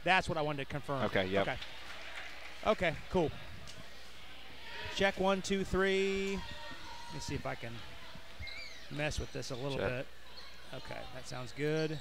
That's what I wanted to confirm. Okay, yep. Okay. Okay, cool. Check 1, 2, 3. Let me see if I can mess with this a little Check. bit. Okay, that sounds good.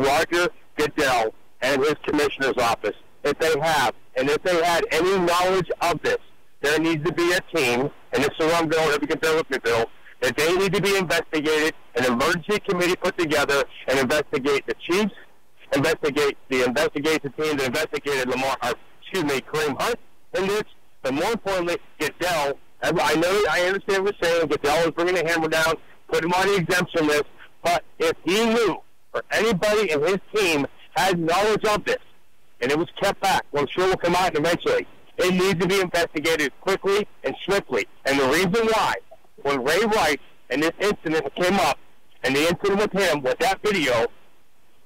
Roger Goodell and his commissioner's office. If they have, and if they had any knowledge of this, there needs to be a team, and this is where I'm going, if you can bear with me, Bill, that they need to be investigated, an emergency committee put together, and investigate the Chiefs, investigate the team that investigated Kareem Hunt in this, but more importantly, Goodell. I understand what you're saying. Goodell is bringing the hammer down, put him on the exemption list, but if he knew, or anybody in his team had knowledge of this, and it was kept back, well, I'm sure will come out eventually, it needs to be investigated quickly and swiftly. And the reason why, when Ray Rice and this incident came up, and the incident with him, with that video,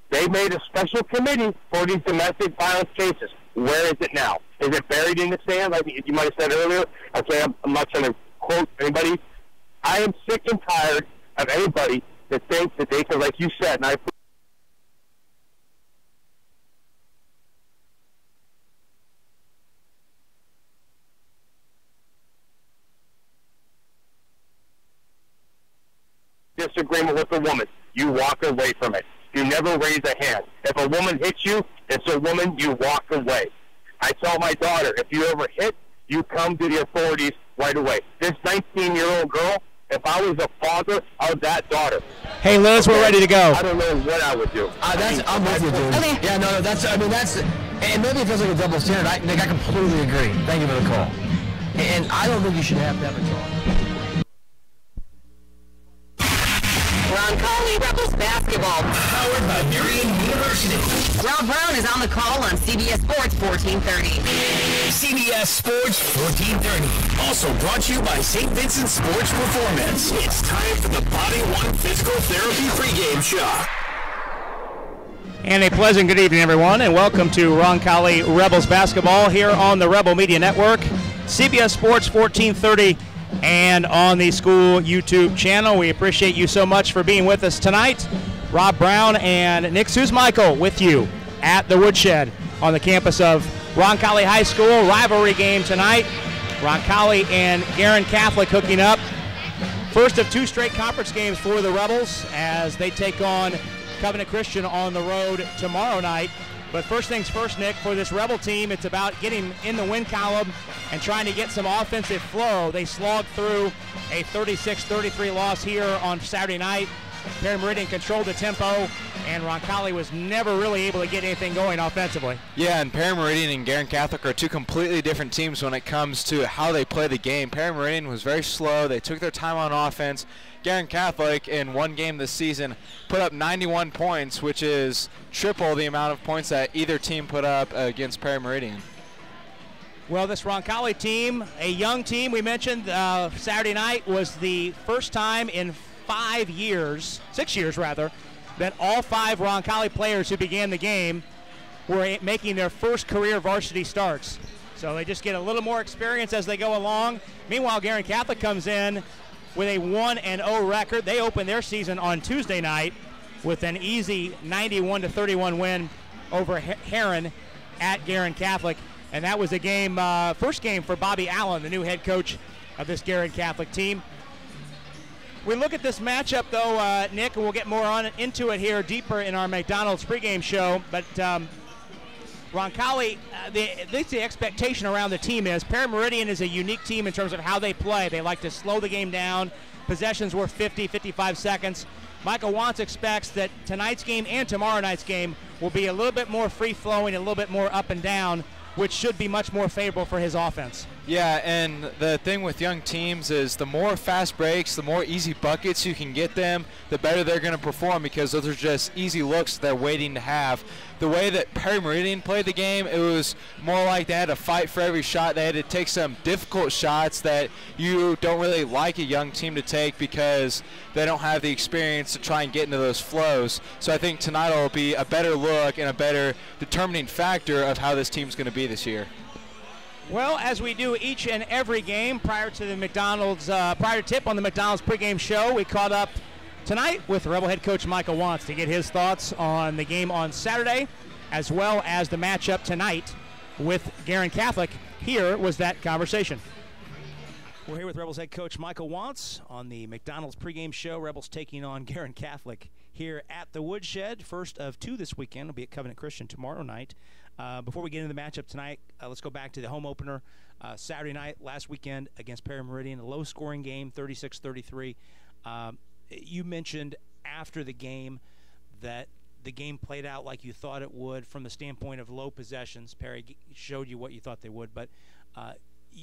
they made a special committee for these domestic violence cases. Where is it now? Is it buried in the sand, like you might have said earlier? Okay, I'm not trying to quote anybody. I am sick and tired of anybody that thinks that they can, like you said, and I disagreement with a woman, you walk away from it. You never raise a hand. If a woman hits you, it's a woman, you walk away. I tell my daughter, if you ever hit, you come to the authorities right away. This 19-year-old girl, if I was the father of that daughter. Hey, Liz, we're ready to go. I don't know what I would do. I'm with you, dude. Okay. Yeah, no, that's, and maybe it feels like a double standard. Nick, I completely agree. Thank you for the call. And I don't think you should have to have a call. Roncalli Rebels basketball. Powered by Guerin University. Rob Brown is on the call on CBS Sports 1430. CBS Sports 1430. Also brought to you by St. Vincent Sports Performance. It's time for the Body One Physical Therapy pregame show. And a pleasant good evening, everyone, and welcome to Roncalli Rebels basketball here on the Rebel Media Network, CBS Sports 1430. And on the school YouTube channel. We appreciate you so much for being with us tonight. Rob Brown and Nick Michael with you at the Woodshed on the campus of Roncalli High School. Rivalry game tonight. Roncalli and Guerin Catholic hooking up. First of two straight conference games for the Rebels as they take on Covenant Christian on the road tomorrow night. But first things first, Nick, for this Rebel team, it's about getting in the win column and trying to get some offensive flow. They slogged through a 36-33 loss here on Saturday night. Perry Meridian controlled the tempo, and Roncalli was never really able to get anything going offensively. Yeah, and Perry Meridian and Guerin Catholic are two completely different teams when it comes to how they play the game. Perry Meridian was very slow. They took their time on offense. Guerin Catholic, in one game this season, put up 91 points, which is triple the amount of points that either team put up against Perry Meridian. Well, this Roncalli team, a young team, we mentioned Saturday night, was the first time in 6 years rather, that all 5 Roncalli players who began the game were making their first career varsity starts. So they just get a little more experience as they go along. Meanwhile, Guerin Catholic comes in with a 1-0 record. They opened their season on Tuesday night with an easy 91-31 win over Heron at Guerin Catholic. And that was a game, first game for Bobby Allen, the new head coach of this Guerin Catholic team. We look at this matchup, though, Nick, and we'll get more into it here deeper in our McDonald's pregame show. But Roncalli, the expectation around the team is Perry Meridian is a unique team in terms of how they play. They like to slow the game down. Possessions were 50, 55 seconds. Michael Wantz expects that tonight's game and tomorrow night's game will be a little bit more free-flowing, a little bit more up and down, which should be much more favorable for his offense. Yeah, and the thing with young teams is the more fast breaks, the more easy buckets you can get them, the better they're going to perform, because those are just easy looks they're waiting to have. The way that Perry Meridian played the game, it was more like they had to fight for every shot. They had to take some difficult shots that you don't really like a young team to take because they don't have the experience to try and get into those flows. So I think tonight will be a better look and a better determining factor of how this team's going to be this year. Well, as we do each and every game prior to the McDonald's, prior to tip on the McDonald's pregame show, we caught up tonight with Rebel head coach Michael Wantz to get his thoughts on the game on Saturday, as well as the matchup tonight with Guerin Catholic. Here was that conversation. We're here with Rebels head coach Michael Wantz on the McDonald's pregame show. Rebels taking on Guerin Catholic here at the Woodshed. First of 2 this weekend. Will be at Covenant Christian tomorrow night. Before we get into the matchup tonight, let's go back to the home opener Saturday night last weekend against Perry Meridian. A low-scoring game, 36-33. You mentioned after the game that the game played out like you thought it would from the standpoint of low possessions. Perry showed you what you thought they would, but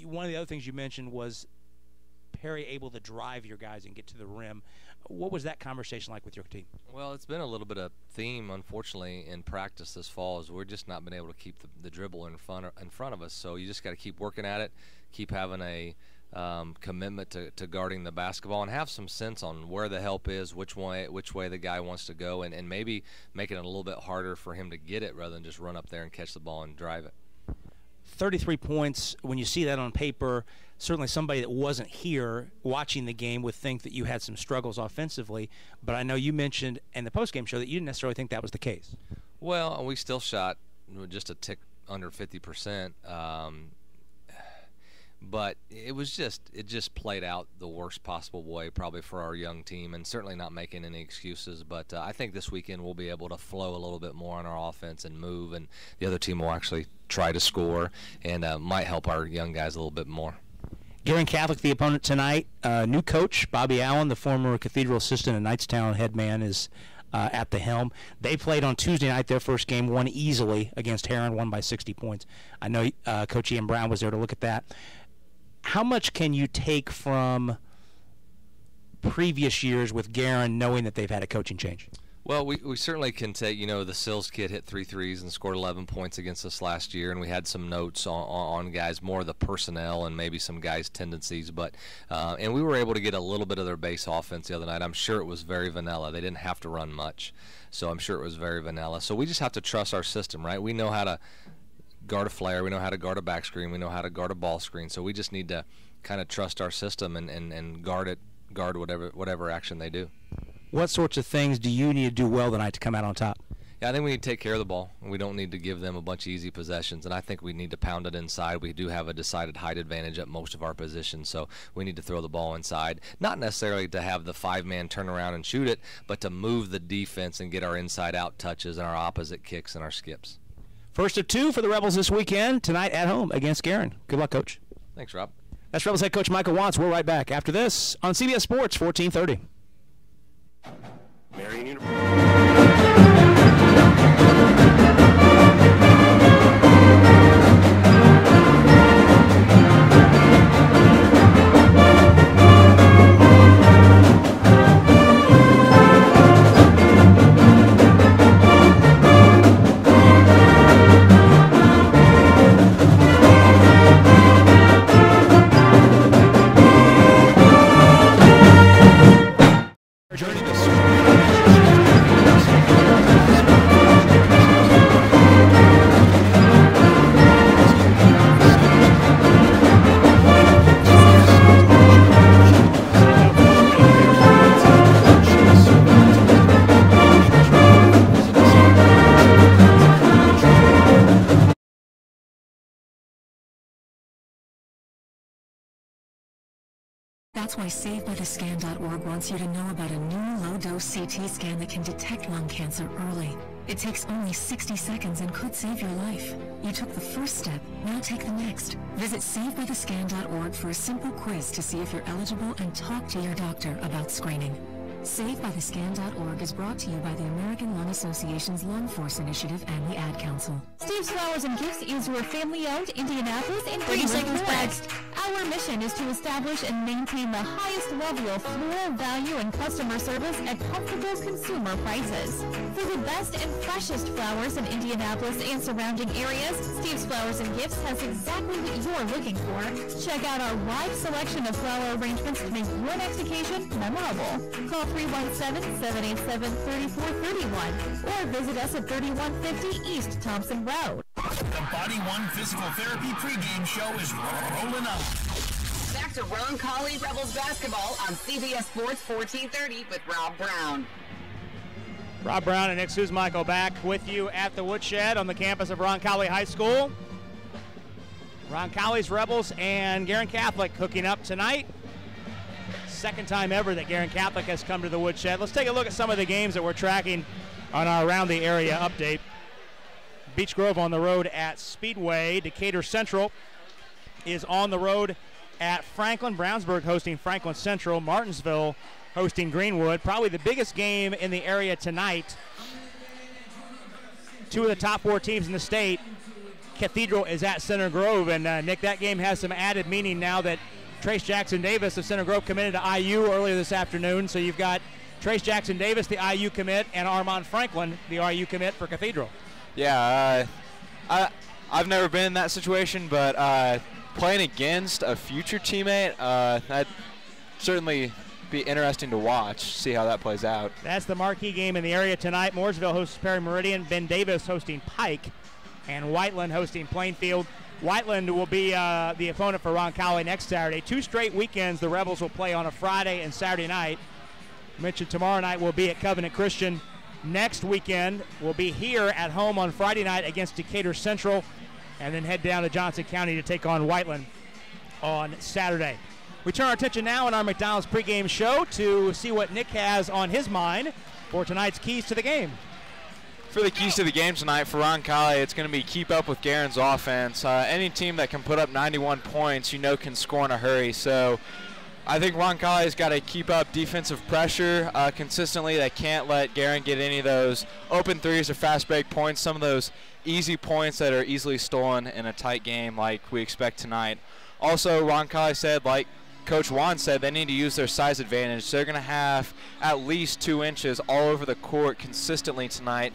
one of the other things you mentioned was Perry able to drive your guys and get to the rim. What was that conversation like with your team? Well, it's been a little bit of theme, unfortunately, in practice this fall, is we're just not been able to keep the dribble in front of us. So you just got to keep working at it, keep having a commitment to guarding the basketball, and have some sense on where the help is, which way the guy wants to go, and maybe making it a little bit harder for him to get it rather than just run up there and catch the ball and drive it. 33 points, when you see that on paper, certainly somebody that wasn't here watching the game would think that you had some struggles offensively, but I know you mentioned in the postgame show that you didn't necessarily think that was the case. Well, we still shot just a tick under 50%, but it just played out the worst possible way probably for our young team, and certainly not making any excuses. But I think this weekend we'll be able to flow a little bit more on our offense and move, and the other team will actually try to score and might help our young guys a little bit more. Guerin Catholic, the opponent tonight. New coach, Bobby Allen, the former Cathedral assistant and Knightstown head man, is at the helm. They played on Tuesday night, their first game, won easily against Heron, won by 60 points. I know Coach Ian Brown was there to look at that. How much can you take from previous years with Guerin, knowing that they've had a coaching change? Well, we certainly can take, the Sills kid hit 3 threes and scored 11 points against us last year, and we had some notes on guys, more of the personnel and maybe some guys' tendencies, but and we were able to get a little bit of their base offense the other night. I'm sure it was very vanilla. They didn't have to run much, so I'm sure it was very vanilla. So we just have to trust our system, right? We know how to guard a flare, we know how to guard a back screen, we know how to guard a ball screen, so we just need to kind of trust our system and guard whatever action they do. What sorts of things do you need to do well tonight to come out on top? Yeah, I think we need to take care of the ball. We don't need to give them a bunch of easy possessions, and I think we need to pound it inside. We do have a decided height advantage at most of our positions, so we need to throw the ball inside. Not necessarily to have the 5-man turn around and shoot it, but to move the defense and get our inside-out touches and our opposite kicks and our skips. First of 2 for the Rebels this weekend, tonight at home against Guerin. Good luck, Coach. Thanks, Rob. That's Rebels head coach Michael Watts. We're right back after this on CBS Sports 1430. Marion University. That's why SaveByTheScan.org wants you to know about a new low-dose CT scan that can detect lung cancer early. It takes only 60 seconds and could save your life. You took the first step, now take the next. Visit SaveByTheScan.org for a simple quiz to see if you're eligible and talk to your doctor about screening. SaveByTheScan.org is brought to you by the American Lung Association's Lung Force Initiative and the Ad Council. Steve's Flowers and Gifts is your family-owned Indianapolis and 30 seconds next. Our mission is to establish and maintain the highest level of floral value and customer service at comfortable consumer prices. For the best and freshest flowers in Indianapolis and surrounding areas, Steve's Flowers and Gifts has exactly what you're looking for. Check out our wide selection of flower arrangements to make your next occasion memorable. Call 317-787-3431 or visit us at 3150 East Thompson Road. The Body One Physical Therapy pregame show is rolling on. Back to Roncalli Rebels basketball on CBS Sports 1430 with Rob Brown. Rob Brown and Nick Michael back with you at the Woodshed on the campus of Roncalli High School. Roncalli's Rebels and Guerin Catholic hooking up tonight. second time ever that Guerin Catholic has come to the Woodshed. Let's take a look at some of the games that we're tracking on our Around the Area update. Beech Grove on the road at Speedway. Decatur Central is on the road at Franklin. Brownsburg hosting Franklin Central. Martinsville hosting Greenwood. Probably the biggest game in the area tonight. Two of the top 4 teams in the state. Cathedral is at Center Grove, and Nick, that game has some added meaning now that Trace Jackson Davis of Center Grove committed to IU earlier this afternoon. So you've got Trace Jackson Davis, the IU commit, and Armand Franklin, the IU commit for Cathedral. Yeah, I've never been in that situation, but playing against a future teammate, that'd certainly be interesting to watch, see how that plays out. That's the marquee game in the area tonight. Mooresville hosts Perry Meridian, Ben Davis hosting Pike, and Whiteland hosting Plainfield. Whiteland will be the opponent for Roncalli next Saturday. 2 straight weekends the Rebels will play on a Friday and Saturday night. I mentioned tomorrow night will be at Covenant Christian. Next weekend we'll be here at home on Friday night against Decatur Central, and then head down to Johnson County to take on Whiteland on Saturday. We turn our attention now in our McDonald's pregame show to see what Nick has on his mind for tonight's keys to the game. For the keys to the game tonight for Roncalli, it's going to be keep up with Guerin's offense. Any team that can put up 91 points, can score in a hurry. So I think Roncalli's got to keep up defensive pressure consistently. They can't let Guerin get any of those open threes or fast break points, some of those easy points that are easily stolen in a tight game like we expect tonight. Also, Roncalli said, like Coach Juan said, they need to use their size advantage. They're going to have at least 2 inches all over the court consistently tonight.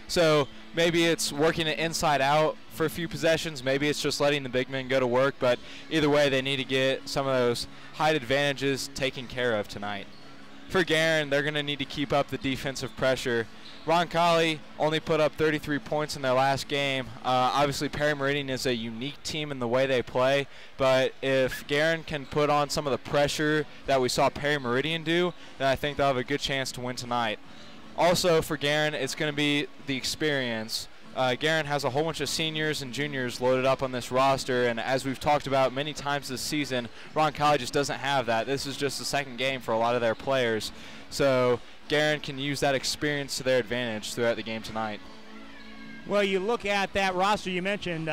So maybe it's working it inside out for a few possessions. Maybe it's just letting the big men go to work. But either way, they need to get some of those height advantages taken care of tonight. For Guerin, they're going to need to keep up the defensive pressure. Roncalli only put up 33 points in their last game. Obviously, Perry Meridian is a unique team in the way they play. But if Guerin can put on some of the pressure that we saw Perry Meridian do, then I think they'll have a good chance to win tonight. Also for Guerin, it's going to be the experience. Guerin has a whole bunch of seniors and juniors loaded up on this roster, and as we've talked about many times this season, Roncalli just doesn't have that. This is just the second game for a lot of their players. So Guerin can use that experience to their advantage throughout the game tonight. Well, you look at that roster you mentioned,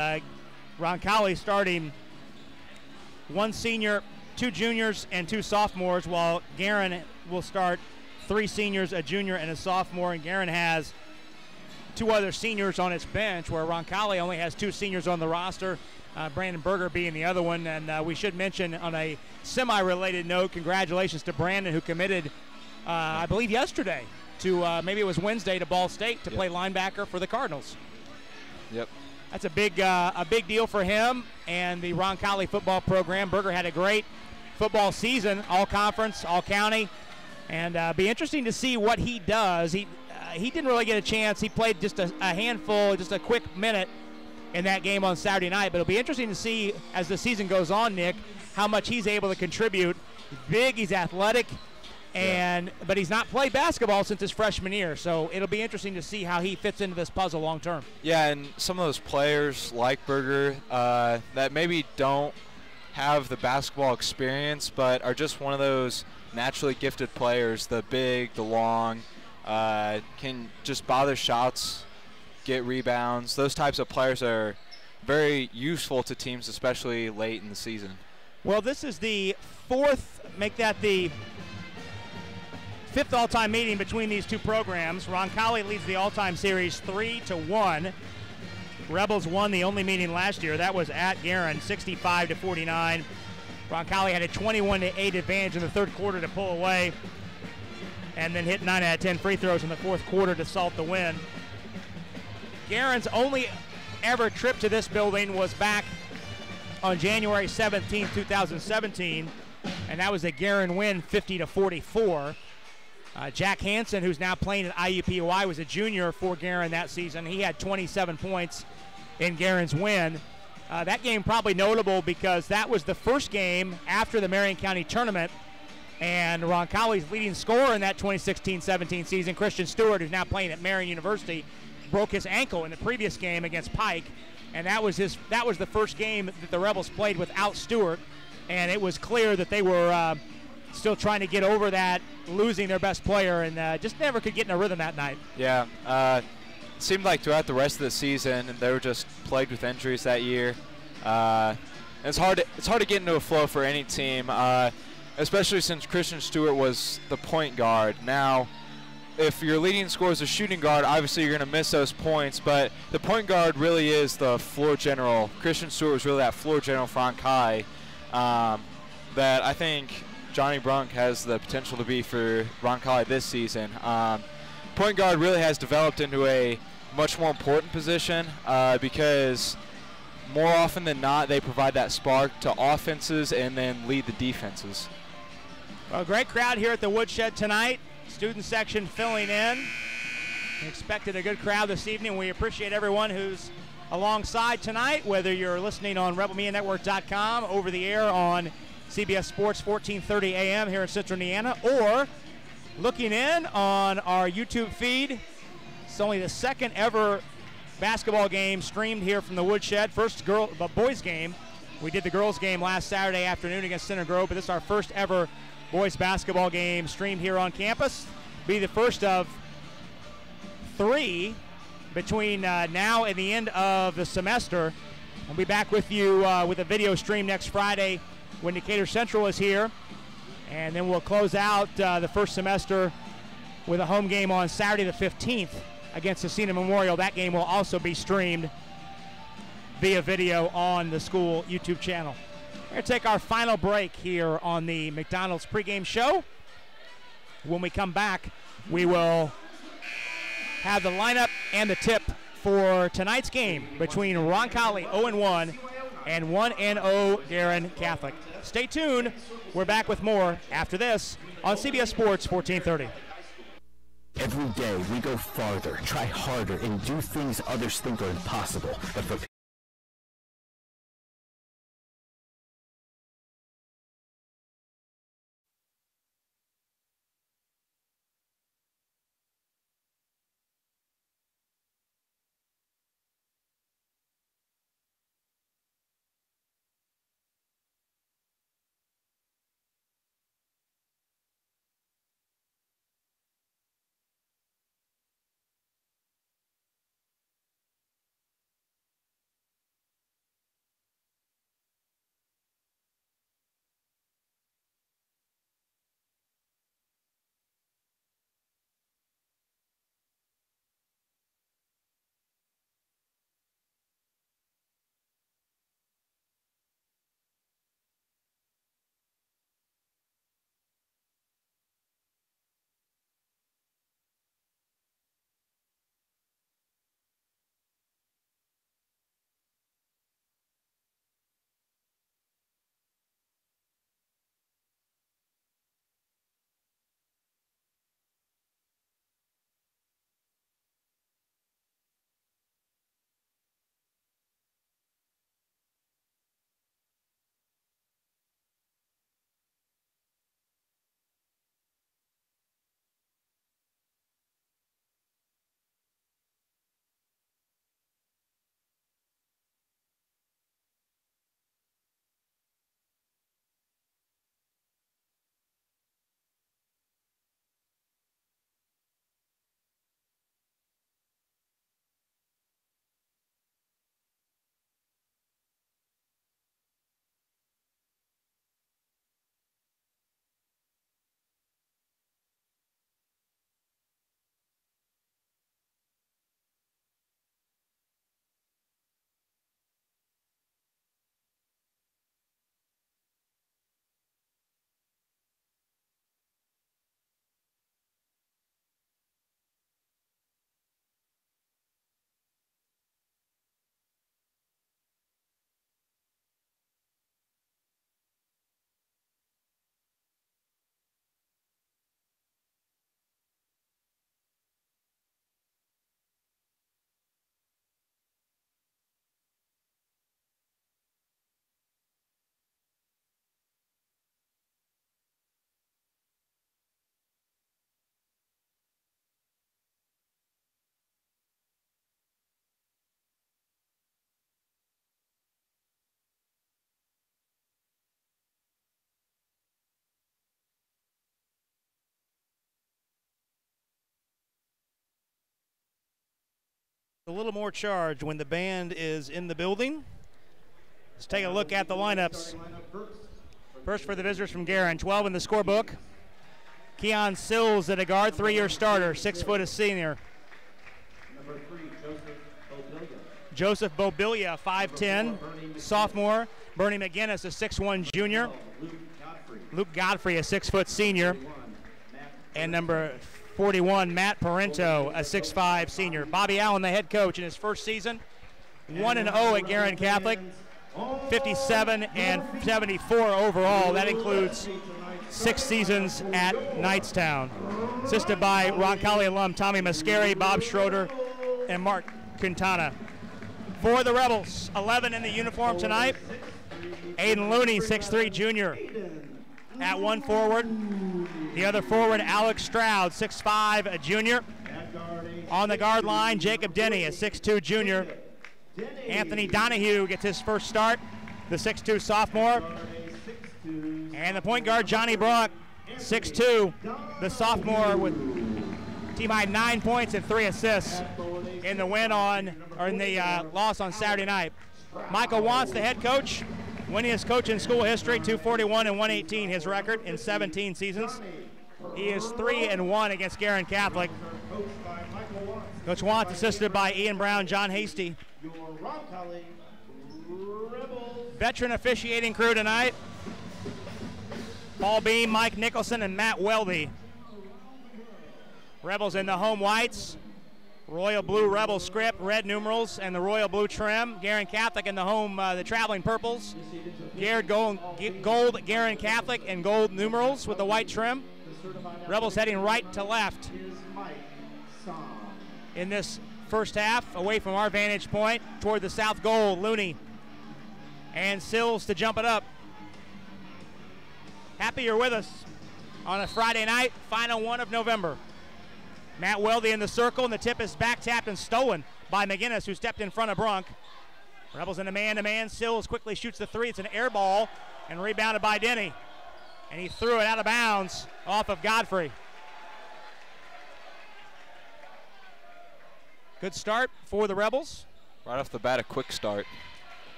Roncalli starting 1 senior, 2 juniors, and 2 sophomores, while Guerin will start 3 seniors, a junior, and a sophomore, and Guerin has 2 other seniors on its bench, where Roncalli only has 2 seniors on the roster, Brandon Berger being the other one. And we should mention on a semi-related note, congratulations to Brandon, who committed, I believe yesterday, to maybe it was Wednesday, to Ball State to play linebacker for the Cardinals. Yep. That's a big deal for him and the Roncalli football program. Berger had a great football season, all conference, all county. And be interesting to see what he does. He didn't really get a chance. He played just a handful, just a quick minute in that game on Saturday night. But it'll be interesting to see as the season goes on, Nick, how much he's able to contribute. He's big, he's athletic, but he's not played basketball since his freshman year. So it'll be interesting to see how he fits into this puzzle long term. Yeah, and some of those players like Berger that maybe don't have the basketball experience but are just one of those naturally gifted players, the big, the long, can just bother shots, get rebounds. Those types of players are very useful to teams, especially late in the season. Well, this is the 4th, make that the 5th all-time meeting between these two programs. Roncalli leads the all-time series 3-1. Rebels won the only meeting last year. That was at Guerin, 65-49. Roncalli had a 21-8 advantage in the 3rd quarter to pull away, and then hit 9 out of 10 free throws in the 4th quarter to salt the win. Guerin's only ever trip to this building was back on January 17, 2017, and that was a Guerin win, 50-44. Jack Hansen, who's now playing at IUPUI, was a junior for Guerin that season. He had 27 points in Guerin's win. That game probably notable because that was the first game after the Marion County tournament, and Roncalli's leading scorer in that 2016-17 season, Christian Stewart, who's now playing at Marion University, broke his ankle in the previous game against Pike, and that was the first game that the Rebels played without Stewart, and it was clear that they were still trying to get over that, losing their best player, and just never could get in a rhythm that night. Yeah, it seemed like throughout the rest of the season, they were just plagued with injuries that year. It's hard to get into a flow for any team, especially since Christian Stewart was the point guard. Now, if your leading scorer is a shooting guard, obviously you're going to miss those points, but the point guard really is the floor general. Christian Stewart was really that floor general for Roncalli that I think Johnny Brunk has the potential to be for Roncalli this season. Point guard really has developed into a much more important position because more often than not they provide that spark to offenses and then lead the defenses. Well, great crowd here at the Woodshed tonight. Student section filling in. We expected a good crowd this evening. We appreciate everyone who's alongside tonight, whether you're listening on RebelMediaNetwork.com, over the air on CBS Sports 1430 AM here in Central Indiana, or looking in on our YouTube feed. It's only the second ever basketball game streamed here from the Woodshed. First boys game. We did the girls game last Saturday afternoon against Center Grove, but this is our first ever boys basketball game streamed here on campus. Be the first of 3 between now and the end of the semester. We'll be back with you with a video stream next Friday when Decatur Central is here. And then we'll close out the first semester with a home game on Saturday the 15th against Cecina Memorial. That game will also be streamed via video on the school YouTube channel. We're going to take our final break here on the McDonald's pregame show. When we come back, we will have the lineup and the tip for tonight's game between Roncalli 0-1 and 1-0 Guerin Catholic. Stay tuned. We're back with more after this on CBS Sports 1430. Every day we go farther, try harder, and do things others think are impossible. But for A little more charge when the band is in the building. Let's take a look at the lineups. First for the visitors from Guerin, 12 in the scorebook. Keon Sills at a guard, 3-year starter, 6 foot a senior. Number 3, Joseph Bobilia, 5'10", sophomore. Bernie McGinnis, a 6'1" junior. Luke Godfrey, a 6 foot senior. And number 41, Matt Parento, a 6'5" senior. Bobby Allen, the head coach in his first season, 1-0 at Guerin Catholic, 57 and 74 overall. That includes 6 seasons at Knightstown. Assisted by Roncalli alum Tommy Mascari, Bob Schroeder, and Mark Quintana. For the Rebels, 11 in the uniform tonight. Aiden Looney, 6'3" junior. At one forward. The other forward, Alex Stroud, 6'5", a junior. On the guard line, Jacob Denny, a 6'2" junior. Anthony Donahue gets his first start, the 6'2" sophomore. And the point guard, Johnny Brock, 6'2", the sophomore, with team high 9 points and 3 assists in the loss on Saturday night. Michael Wantz, the head coach, winningest coach in school history, 241 and 118 his record in 17 seasons. He is 3-1 against Guerin Catholic. Coach Wantz assisted by Ian Brown, John Hasty. Veteran officiating crew tonight: Paul Beam, Mike Nicholson, and Matt Weldy. Rebels in the home whites, royal blue Rebel script, red numerals, and the royal blue trim. Guerin Catholic in the home, the traveling purples. Gold Guerin Catholic and gold numerals with the white trim. Rebels heading right to left in this first half, away from our vantage point, toward the south goal. Looney and Sills to jump it up. Happy you're with us on a Friday night, final one of November. Matt Weldy in the circle, and the tip is back tapped and stolen by McGinnis, who stepped in front of Brunk. Rebels in a man-to-man. Sills quickly shoots the three. It's an air ball and rebounded by Denny. And he threw it out of bounds off of Godfrey. Good start for the Rebels. Right off the bat, a quick start.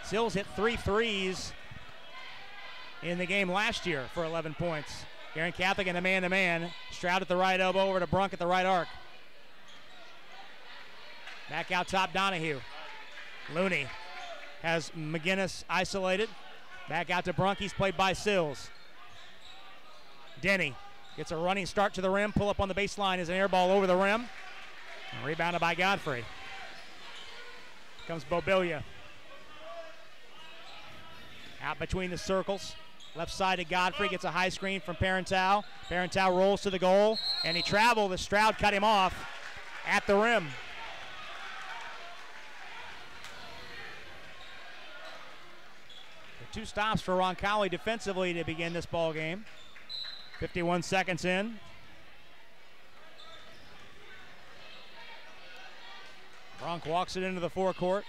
Sills hit 3 threes in the game last year for 11 points. Guerin Catholic in a man-to-man. Stroud at the right elbow, over to Brunk at the right arc. Back out top, Donahue. Looney has McGinnis isolated. Back out to Brunk. He's played by Sills. Denny gets a running start to the rim. Pull up on the baseline is an air ball over the rim. And rebounded by Godfrey. Comes Bobilia. Out between the circles. Left side to Godfrey, gets a high screen from Parental. Parental rolls to the goal, and he traveled as Stroud cut him off at the rim. The 2 stops for Roncalli defensively to begin this ball game. 51 seconds in. Bronk walks it into the forecourt.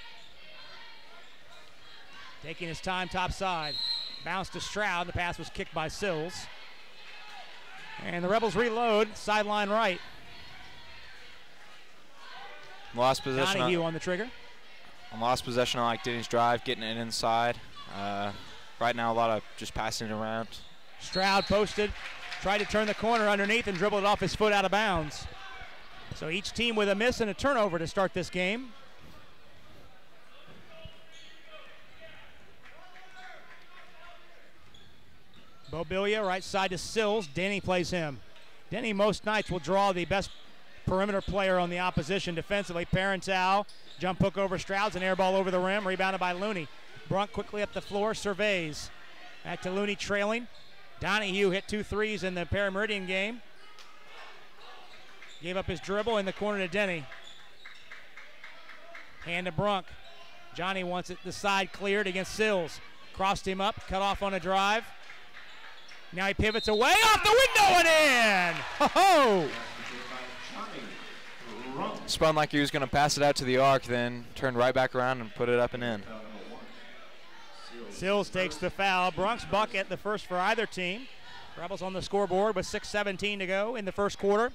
Taking his time top side. Bounce to Stroud. The pass was kicked by Sills. And the Rebels reload. Sideline right. Lost possession. Donahue on the trigger. On lost possession, I like Denny's drive, getting it inside. Right now, a lot of just passing it around. Stroud posted. Tried to turn the corner underneath and dribbled it off his foot out of bounds. So each team with a miss and a turnover to start this game. Bobilia, right side to Sills. Denny plays him. Denny most nights will draw the best perimeter player on the opposition defensively. Parental, jump hook over Stroud's, an air ball over the rim, rebounded by Looney. Brunk quickly up the floor, surveys. Back to Looney trailing. Donahue hit 2 threes in the Parameridian game. Gave up his dribble in the corner to Denny. Hand to Brunk. Johnny wants it the side cleared against Sills. Crossed him up, cut off on a drive. Now he pivots away, off the window and in! Ho-ho! Spun like he was going to pass it out to the arc, then turned right back around and put it up and in. Sills takes the foul. Brunk's bucket, the first for either team. Rebels on the scoreboard with 6:17 to go in the first quarter.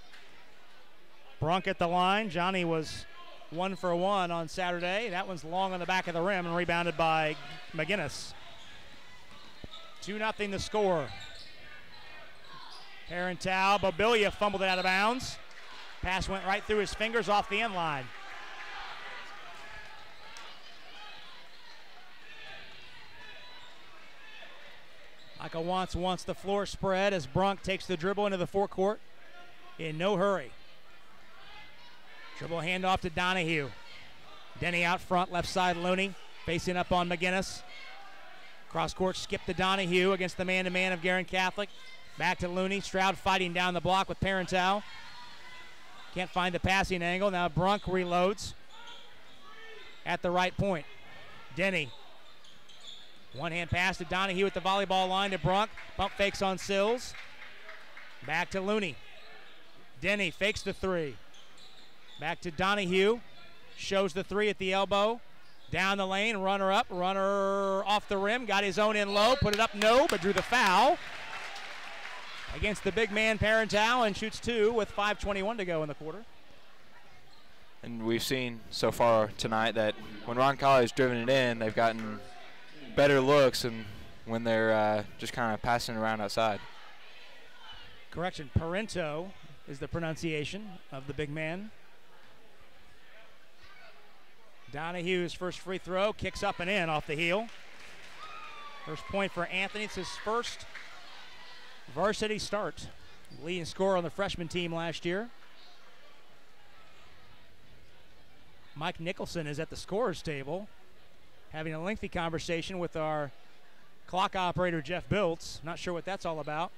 Brunk at the line. Johnny was 1 for 1 on Saturday. That one's long on the back of the rim and rebounded by McGinnis. 2-0 the score. Parental, Bobilia fumbled it out of bounds. Pass went right through his fingers off the end line. Michael wants the floor spread as Brunk takes the dribble into the forecourt in no hurry. Dribble handoff to Donahue. Denny out front, left side Looney, facing up on McGinnis. Cross court skip to Donahue against the man-to-man of Guerin Catholic. Back to Looney, Stroud fighting down the block with Parental. Can't find the passing angle, now Brunk reloads at the right point. Denny. One-hand pass to Donahue at the volleyball line to Brunk. Pump fakes on Sills. Back to Looney. Denny fakes the three. Back to Donahue. Shows the three at the elbow. Down the lane, runner up, runner off the rim. Got his own in low, put it up, no, but drew the foul against the big man Parental and shoots two with 5:21 to go in the quarter. And we've seen so far tonight that when Roncalli's driven it in, they've gotten better looks than when they're just kind of passing around outside. Correction, Parento is the pronunciation of the big man. Donahue's first free throw, kicks up and in off the heel. First point for Anthony. It's his first varsity start. Leading scorer on the freshman team last year. Mike Nicholson is at the scorer's table, having a lengthy conversation with our clock operator, Jeff Biltz. Not sure what that's all about.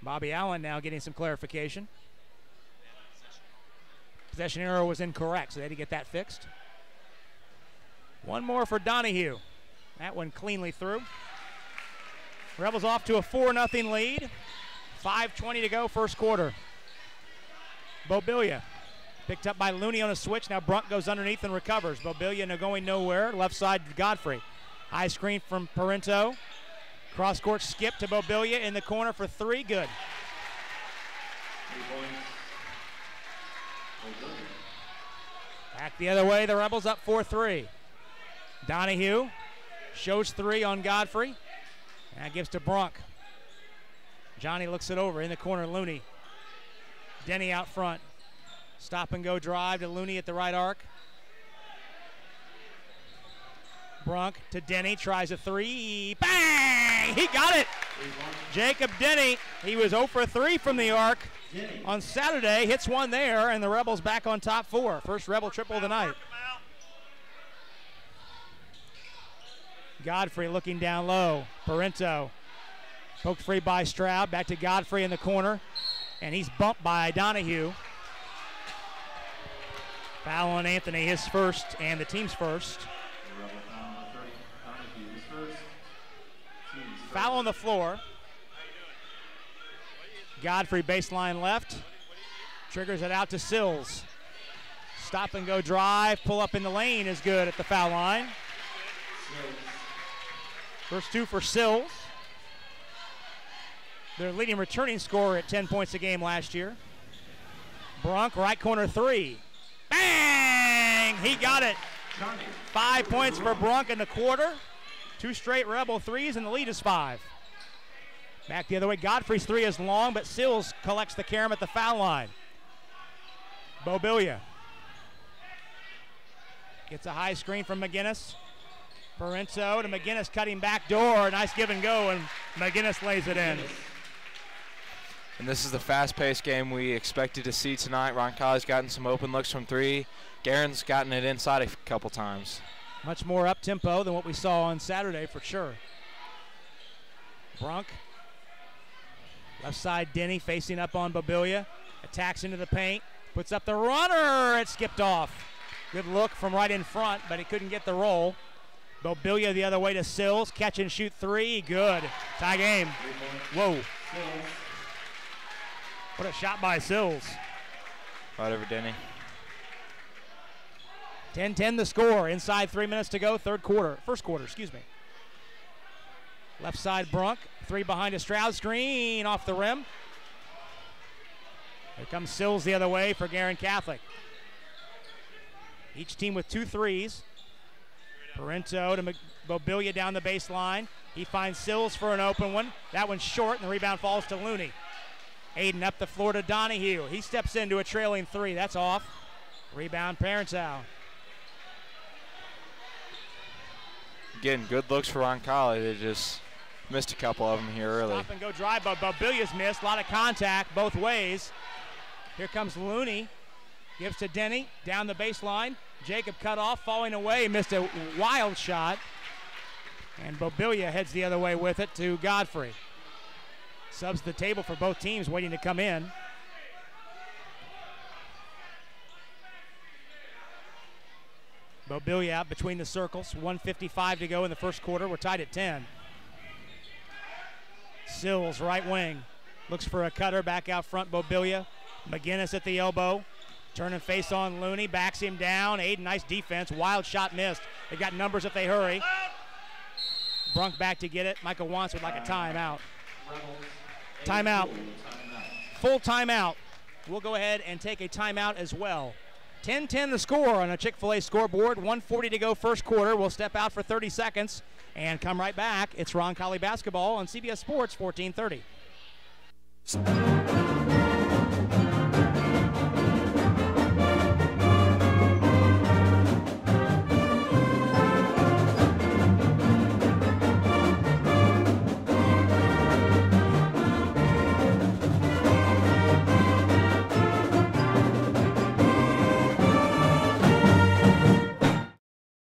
Bobby Allen now getting some clarification. Possession error was incorrect, so they had to get that fixed. One more for Donahue. That one cleanly through. Rebels off to a 4-0 lead. 5:20 to go, first quarter. Bobilia picked up by Looney on a switch. Now Brunk goes underneath and recovers. Bobilia going nowhere. Left side to Godfrey. High screen from Parento. Cross court skip to Bobilia in the corner for three. Good. Back the other way, the Rebels up 4-3. Donahue shows three on Godfrey. That gives to Brunk. Johnny looks it over in the corner, Looney. Denny out front. Stop and go drive to Looney at the right arc. Brunk to Denny, tries a three. Bang! He got it! Jacob Denny, he was 0 for 3 from the arc on Saturday, hits one there, and the Rebels back on top four. First Rebel triple of the night. Godfrey looking down low. Parento poked free by Stroud. Back to Godfrey in the corner, and he's bumped by Donahue. Foul on Anthony, his first and the team's first. Foul on the floor. Godfrey baseline left. Triggers it out to Sills. Stop and go drive. Pull up in the lane is good at the foul line. First two for Sills. Their leading returning scorer at 10 points a game last year. Brunk, right corner three. Bang! He got it. 5 points for Brunk in the quarter. Two straight Rebel threes, and the lead is 5. Back the other way. Godfrey's three is long, but Sills collects the carom at the foul line. Bobilia gets a high screen from McGinnis. Parento to McGinnis, cutting back door. Nice give and go, and McGinnis lays it in. And this is the fast-paced game we expected to see tonight. Roncalli's gotten some open looks from three. Guerin's gotten it inside a couple times. Much more up-tempo than what we saw on Saturday for sure. Brunk. Left side, Denny facing up on Bobilia. Attacks into the paint. Puts up the runner. It skipped off. Good look from right in front, but he couldn't get the roll. Bobilia the other way to Sills. Catch and shoot three. Good. Tie game. Whoa. What a shot by Sills. Right over Denny. 10-10 the score. Inside 3 minutes to go. First quarter, excuse me. Left side Brunk. Three behind a Stroud screen off the rim. Here comes Sills the other way for Guerin Catholic. Each team with 2 threes. Parento to Bobilia down the baseline. He finds Sills for an open one. That one's short, and the rebound falls to Looney. Aiden up the floor to Donahue. He steps into a trailing 3. That's off. Rebound, Parento. Getting good looks for Roncalli. They just missed a couple of them here early. Stop and go drive, but Bobilia's missed. A lot of contact both ways. Here comes Looney. Gives to Denny down the baseline. Jacob cut off, falling away, missed a wild shot. And Bobilia heads the other way with it to Godfrey. Subs the table for both teams waiting to come in. Bobilia out between the circles. 1:55 to go in the first quarter. We're tied at 10. Sills, right wing. Looks for a cutter back out front, Bobilia. McGinnis at the elbow. Turning face on Looney, backs him down. Aiden, nice defense. Wild shot missed. They got numbers if they hurry. Brunk back to get it. Michael Wantz would like a timeout. Timeout. Full timeout. We'll go ahead and take a timeout as well. 10-10 the score on a Chick-fil-A scoreboard. 1:40 to go first quarter. We'll step out for 30 seconds and come right back. It's Roncalli basketball on CBS Sports 1430.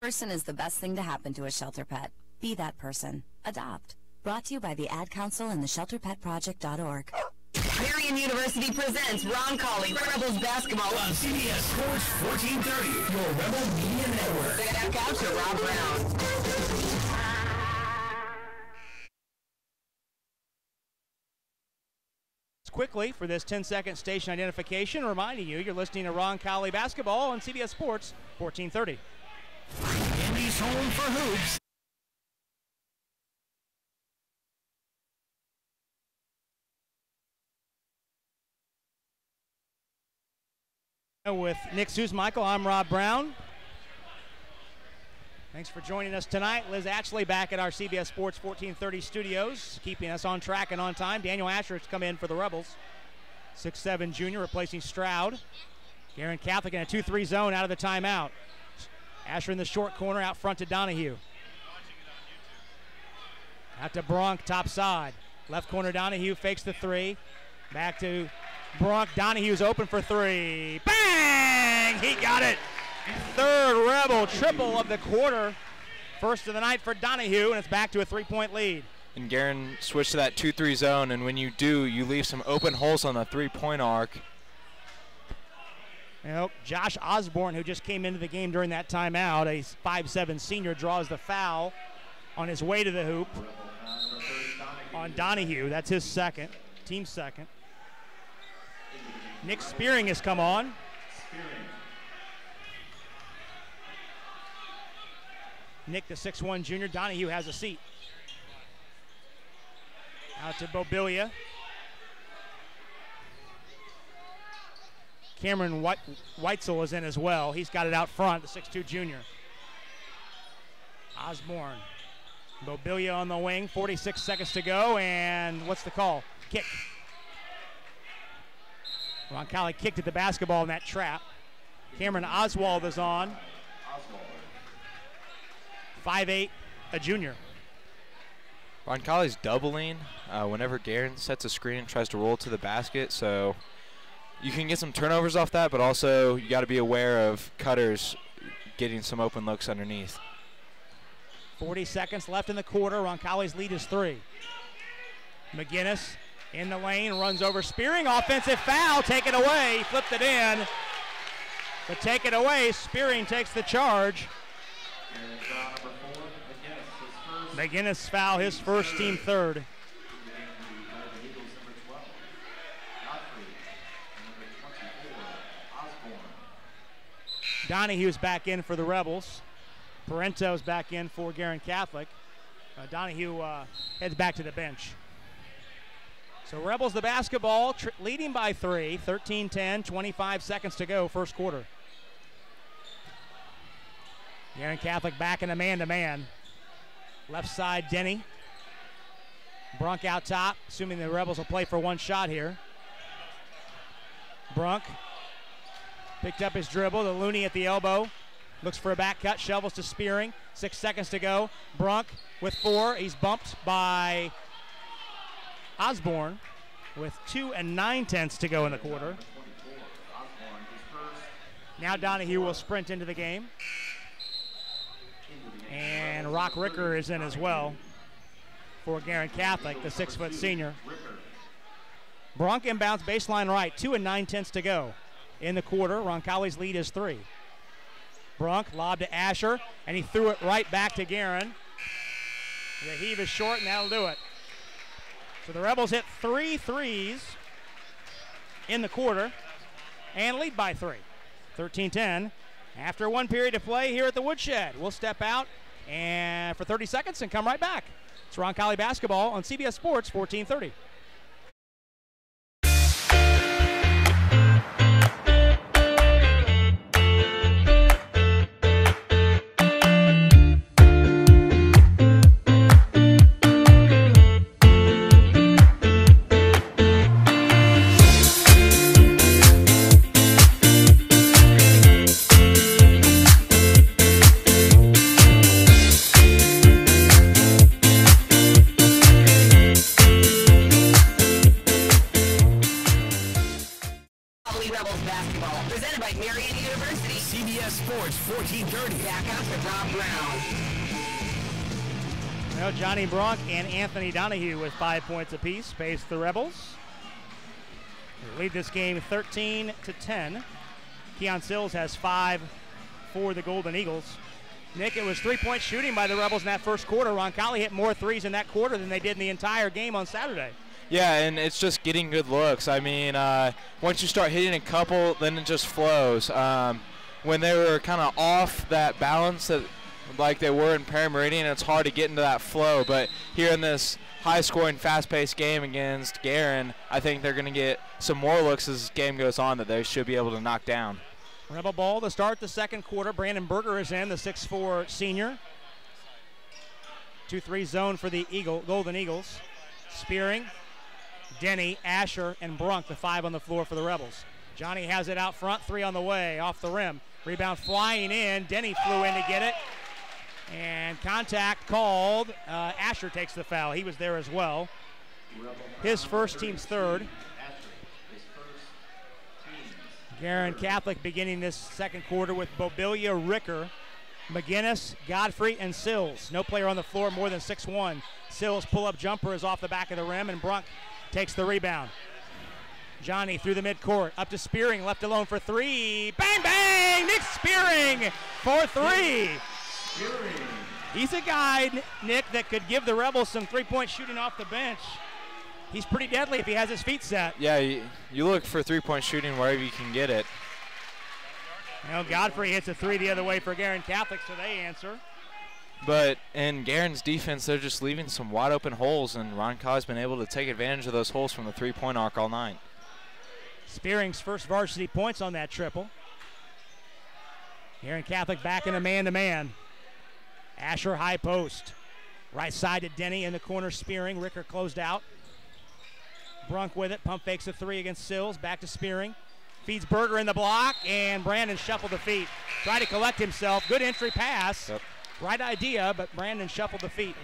Person is the best thing to happen to a shelter pet. Be that person. Adopt. Brought to you by the Ad Council and the ShelterPetProject.org. Guerin University presents Roncalli Rebels basketball on CBS Sports 1430, your Rebel Media Network. Back out to Rob Brown. Quickly for this 10-second station identification, reminding you you're listening to Roncalli basketball on CBS Sports 1430. Andy's home for hoops. With Nick Michael, I'm Rob Brown. Thanks for joining us tonight. Liz Ashley back at our CBS Sports 1430 studios, keeping us on track and on time. Daniel Asher has come in for the Rebels. 6'7" junior replacing Stroud. Guerin Catholic in a 2-3 zone out of the timeout. Asher in the short corner, out front to Donahue. Out to Bronk, top side. Left corner, Donahue fakes the 3. Back to Bronk. Donahue's open for 3. Bang! He got it. Third Rebel triple of the quarter. First of the night for Donahue, and it's back to a 3-point lead. And Guerin switched to that 2-3 zone, and when you do, you leave some open holes on the 3-point arc. Josh Osborne, who just came into the game during that timeout, a 5'7" senior, draws the foul on his way to the hoop on Donahue. That's his second, team second. Nick Spearing has come on. Nick, the 6'1" junior. Donahue has a seat. Out to Bobilia. Cameron Weitzel is in as well. He's got it out front, the 6'2" junior. Osborne. Bobilia on the wing, 46 seconds to go, and what's the call? Kick. Roncalli kicked at the basketball in that trap. Cameron Oswald is on. 5'8", a junior. Roncalli's doubling whenever Guerin sets a screen and tries to roll to the basket, so you can get some turnovers off that, but also you got to be aware of cutters getting some open looks underneath. 40 seconds left in the quarter. Roncalli's lead is 3. McGinnis in the lane, runs over Spearing. Offensive foul, take it away. He flipped it in, but take it away. Spearing takes the charge. McGinnis foul, his first, team third. Donahue's back in for the Rebels. Parento's back in for Guerin Catholic. Donahue heads back to the bench. So Rebels the basketball, leading by 3, 13-10, 25 seconds to go, first quarter. Guerin Catholic back in a man-to-man. Left side, Denny. Brunk out top, assuming the Rebels will play for one shot here. Brunk picked up his dribble. The Looney at the elbow. Looks for a back cut, shovels to Spearing. 6 seconds to go. Brunk with 4. He's bumped by Osborne with 2 9/10 to go in the quarter. Now Donahue will sprint into the game. And Rock Ricker is in as well for Guerin Catholic, the 6-foot senior. Brunk inbounds baseline right, 2 9/10 to go in the quarter. Roncalli's lead is 3. Brunk lob to Asher, and he threw it right back to Guerin. The heave is short, and that'll do it. So the Rebels hit 3 threes in the quarter and lead by 3. 13-10 after 1 period of play here at the Woodshed. We'll step out and for 30 seconds and come right back. It's Roncalli basketball on CBS Sports 1430. Johnny Brunk and Anthony Donahue with 5 points apiece face the Rebels. They lead this game 13-10. Keon Sills has 5 for the Golden Eagles. Nick, it was 3-point shooting by the Rebels in that first quarter. Roncalli hit more threes in that quarter than they did in the entire game on Saturday. Yeah, and it's just getting good looks. I mean, once you start hitting a couple, then it just flows. When they were kind of off that balance that like they were in Perry Meridian, it's hard to get into that flow. But here in this high-scoring, fast-paced game against Guerin, I think they're going to get some more looks as this game goes on that they should be able to knock down. Rebel ball to start the second quarter. Brandon Berger is in, the 6'4 senior. 2-3 zone for the Golden Eagles. Spearing, Denny, Asher, and Brunk, the 5 on the floor for the Rebels. Johnny has it out front, 3 on the way, off the rim. Rebound flying in. Denny flew in to get it. And contact called. Asher takes the foul. He was there as well. His first, team's third. Guerin Catholic beginning this second quarter with Bobilia, Ricker, McGinnis, Godfrey, and Sills. No player on the floor more than 6'1". Sills' pull-up jumper is off the back of the rim, and Brunk takes the rebound. Johnny through the midcourt, up to Spearing, left alone for 3. Bang, bang! Nick Spearing for 3. He's a guy, Nick, that could give the Rebels some three-point shooting off the bench. He's pretty deadly if he has his feet set. Yeah, you look for three-point shooting wherever you can get it. You know, Godfrey hits a 3 the other way for Guerin Catholic, so they answer. But in Guerin's defense, they're just leaving some wide-open holes, and Roncalli's been able to take advantage of those holes from the three-point arc all night. Spearing's first varsity points on that triple. Guerin Catholic back in a man-to-man. Asher high post. Right side to Denny in the corner, Spearing. Ricker closed out. Brunk with it. Pump fakes a 3 against Sills. Back to Spearing. Feeds Berger in the block, and Brandon shuffled the feet. Tried to collect himself. Good entry pass. Yep. Right idea, but Brandon shuffled the feet.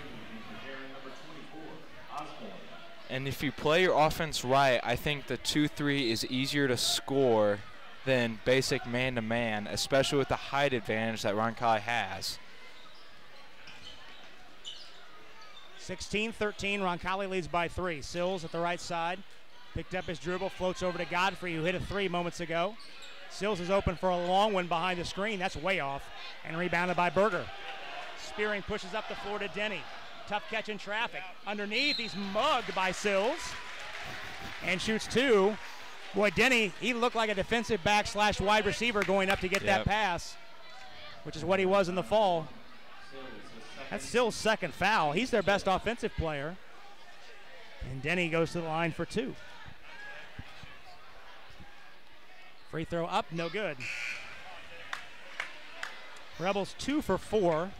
And if you play your offense right, I think the 2-3 is easier to score than basic man-to-man, especially with the height advantage that Roncalli has. 16-13, Roncalli leads by 3. Sills at the right side. Picked up his dribble, floats over to Godfrey, who hit a 3 moments ago. Sills is open for a long one behind the screen. That's way off. And rebounded by Berger. Spearing pushes up the floor to Denny. Tough catch in traffic. Underneath, he's mugged by Sills. And shoots 2. Boy, Denny, he looked like a defensive back / wide receiver going up to get that pass, which is what he was in the fall. That's Sills' second foul. He's their best offensive player. And Denny goes to the line for 2. Free throw up, no good. Rebels 2 for 4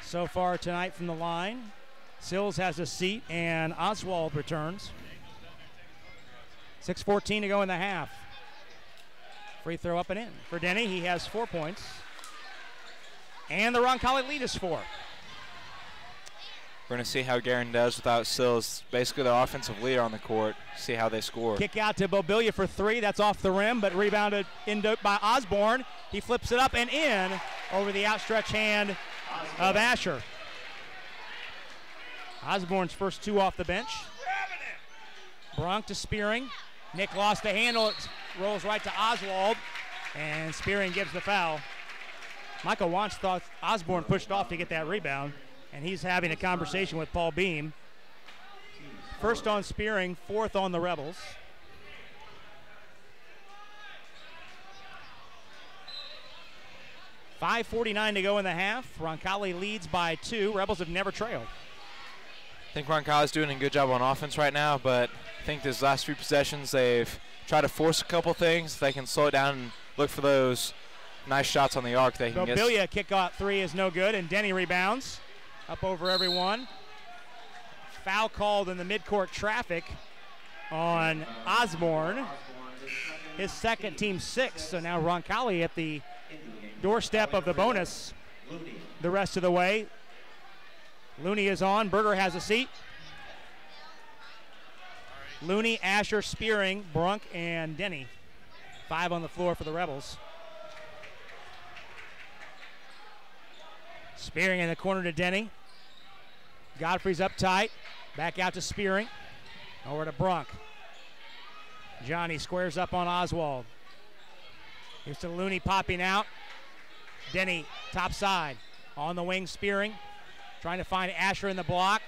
so far tonight from the line. Sills has a seat, and Oswald returns. 6:14 to go in the half. Free throw up and in. For Denny, he has 4 points. And the Roncalli lead is 4. We're going to see how Guerin does without Sills. Basically the offensive leader on the court. See how they score. Kick out to Bobilia for 3. That's off the rim, but rebounded by Osborne. He flips it up and in over the outstretched hand of Asher. Osborne's first 2 off the bench. Bronk to Spearing. Nick lost the handle. It rolls right to Oswald, and Spearing gives the foul. Michael Wantz thought Osborne pushed off to get that rebound, and he's having a conversation with Paul Beam. First on Spearing, 4th on the Rebels. $5:49 to go in the half. Roncalli leads by 2. Rebels have never trailed. I think Roncalli's doing a good job on offense right now, but I think these last 3 possessions they've tried to force a couple things. If they can slow it down and look for those nice shots on the arc, they can get. Bobilia kick out 3 is no good, and Denny rebounds up over everyone. Foul called in the midcourt traffic on Osborne. His second, team 6. So now Roncalli at the doorstep of the bonus the rest of the way. Looney is on. Berger has a seat. Looney, Asher, Spearing, Brunk, and Denny. 5 on the floor for the Rebels. Spearing in the corner to Denny. Godfrey's up tight. Back out to Spearing. Over to Brunk. Johnny squares up on Oswald. Here's to Looney popping out. Denny top side. On the wing, Spearing. Trying to find Asher in the block.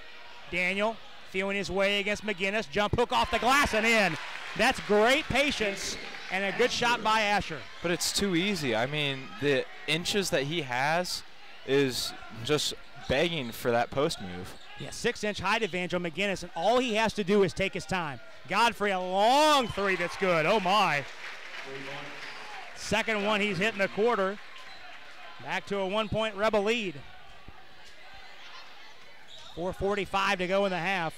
Daniel feeling his way against McGinnis. Jump hook off the glass and in. That's great patience and a good shot by Asher. But it's too easy. I mean, the inches that he has is just begging for that post move. Yeah, 6-inch height advantage on McGinnis, and all he has to do is take his time. Godfrey, a long 3 that's good. Oh, my. Second one he's hit in the quarter. Back to a 1-point Rebel lead. 4:45 to go in the half.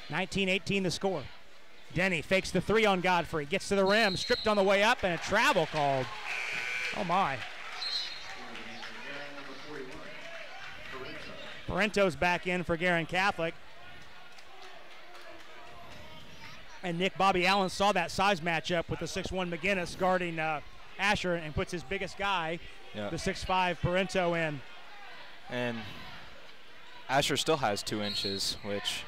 19-18 the score. Denny fakes the 3 on Godfrey. Gets to the rim, stripped on the way up, and a travel called. Oh, my. Parento's back in for Guerin Catholic. And Nick Bobby Allen saw that size matchup with the 6'1 McGinnis guarding Asher and puts his biggest guy, the 6'5 Parento, in. And Asher still has 2 inches, which.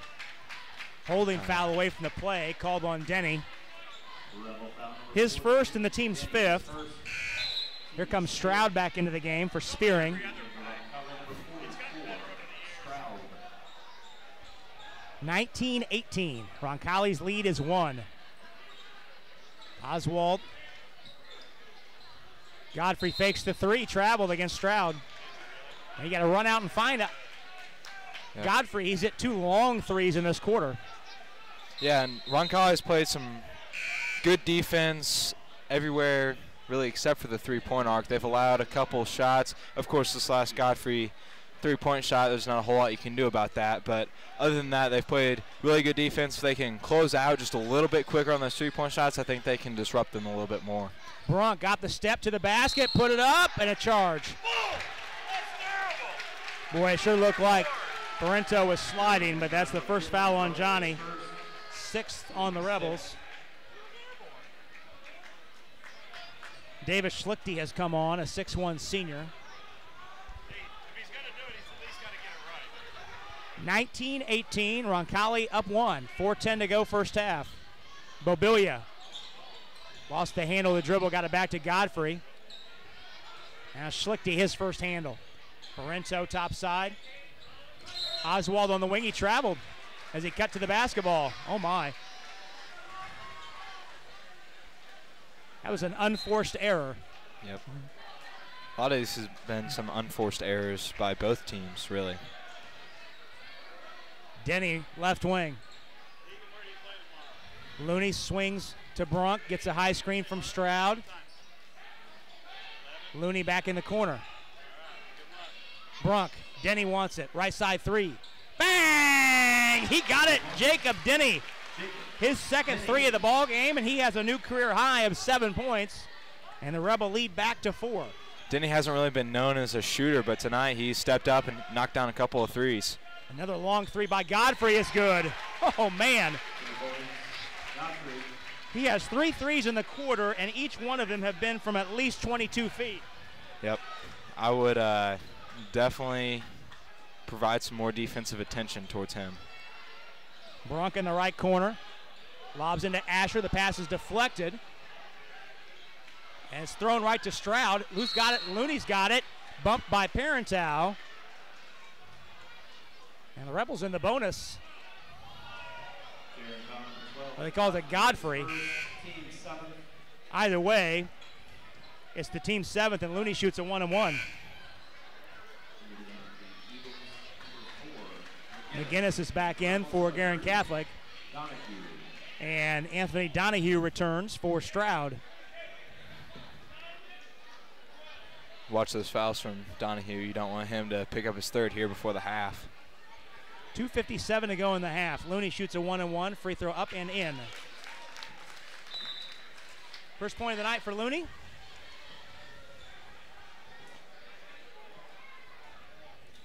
Holding foul away from the play, called on Denny. His first and the team's 5th. Here comes Stroud back into the game for Spearing. 19-18. Roncalli's lead is 1. Oswald. Godfrey fakes the 3, traveled against Stroud. And you got to run out and find it. Godfrey, he's hit 2 long 3s in this quarter. Yeah, and Roncalli's played some good defense everywhere, really, except for the 3-point arc. They've allowed a couple shots. Of course, this last Godfrey 3-point shot, there's not a whole lot you can do about that. But other than that, they've played really good defense. If they can close out just a little bit quicker on those 3-point shots, I think they can disrupt them a little bit more. Brunk got the step to the basket, put it up, and a charge. Boy, it sure looked like Parento was sliding, but that's the first foul on Johnny. 6th on the Rebels. Davis Schlichty has come on, a 6'1 senior. 19-18, Roncalli up 1. 4:10 to go first half. Bobilia lost the handle of the dribble, got it back to Godfrey. Now Schlichty, his first handle. Parento top side. Oswald on the wing, he traveled as he cut to the basketball. Oh my. That was an unforced error. Yep. A lot of this has been some unforced errors by both teams, really. Denny, left wing. Looney swings to Brunk, gets a high screen from Stroud. Looney back in the corner. Brunk. Denny wants it. Right side three. Bang! He got it. Jacob Denny. His second three of the ball game, and he has a new career high of 7 points. And the Rebel lead back to 4. Denny hasn't really been known as a shooter, but tonight he stepped up and knocked down a couple of threes. Another long three by Godfrey is good. Oh, man. He has 3 threes in the quarter, and each one of them have been from at least 22 feet. Yep. I would definitely provide some more defensive attention towards him. Brunk in the right corner. Lobs into Asher. The pass is deflected. And it's thrown right to Stroud. Who's got it? Looney's got it. Bumped by Parentow. And the Rebels in the bonus. Well, they call it Godfrey. Either way, it's the team 7th, and Looney shoots a 1-and-1. McGinnis is back in for Guerin Catholic. And Anthony Donahue returns for Stroud. Watch those fouls from Donahue. You don't want him to pick up his third here before the half. 2:57 to go in the half. Looney shoots a 1-and-1. Free throw up and in. First point of the night for Looney.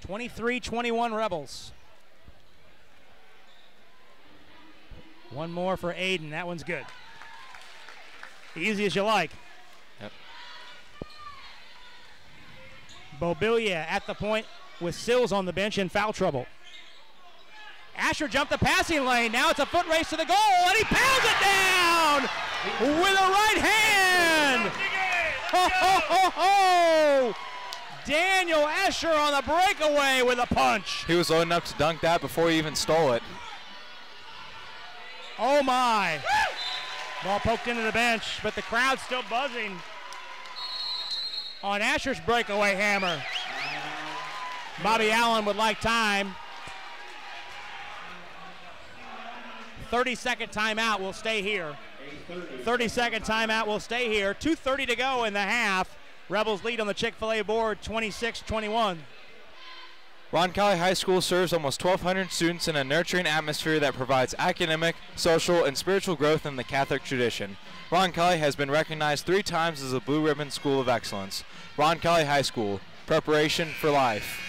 (23-21) Rebels. One more for Aiden. That one's good. Easy as you like. Yep. Bobilia at the point with Sills on the bench in foul trouble. Asher jumped the passing lane. Now it's a foot race to the goal, and he pounds it down with a right hand. Ho, ho, ho, ho. Daniel Asher on the breakaway with a punch. He was loading up to dunk that before he even stole it. Oh, my. Ball poked into the bench, but the crowd's still buzzing on Asher's breakaway hammer. Bobby Allen would like time. 30-second timeout will stay here. 30-second timeout will stay here. 2:30 to go in the half. Rebels lead on the Chick-fil-A board, 26-21. Roncalli High School serves almost 1,200 students in a nurturing atmosphere that provides academic, social, and spiritual growth in the Catholic tradition. Roncalli has been recognized 3 times as a Blue Ribbon School of Excellence. Roncalli High School, preparation for life.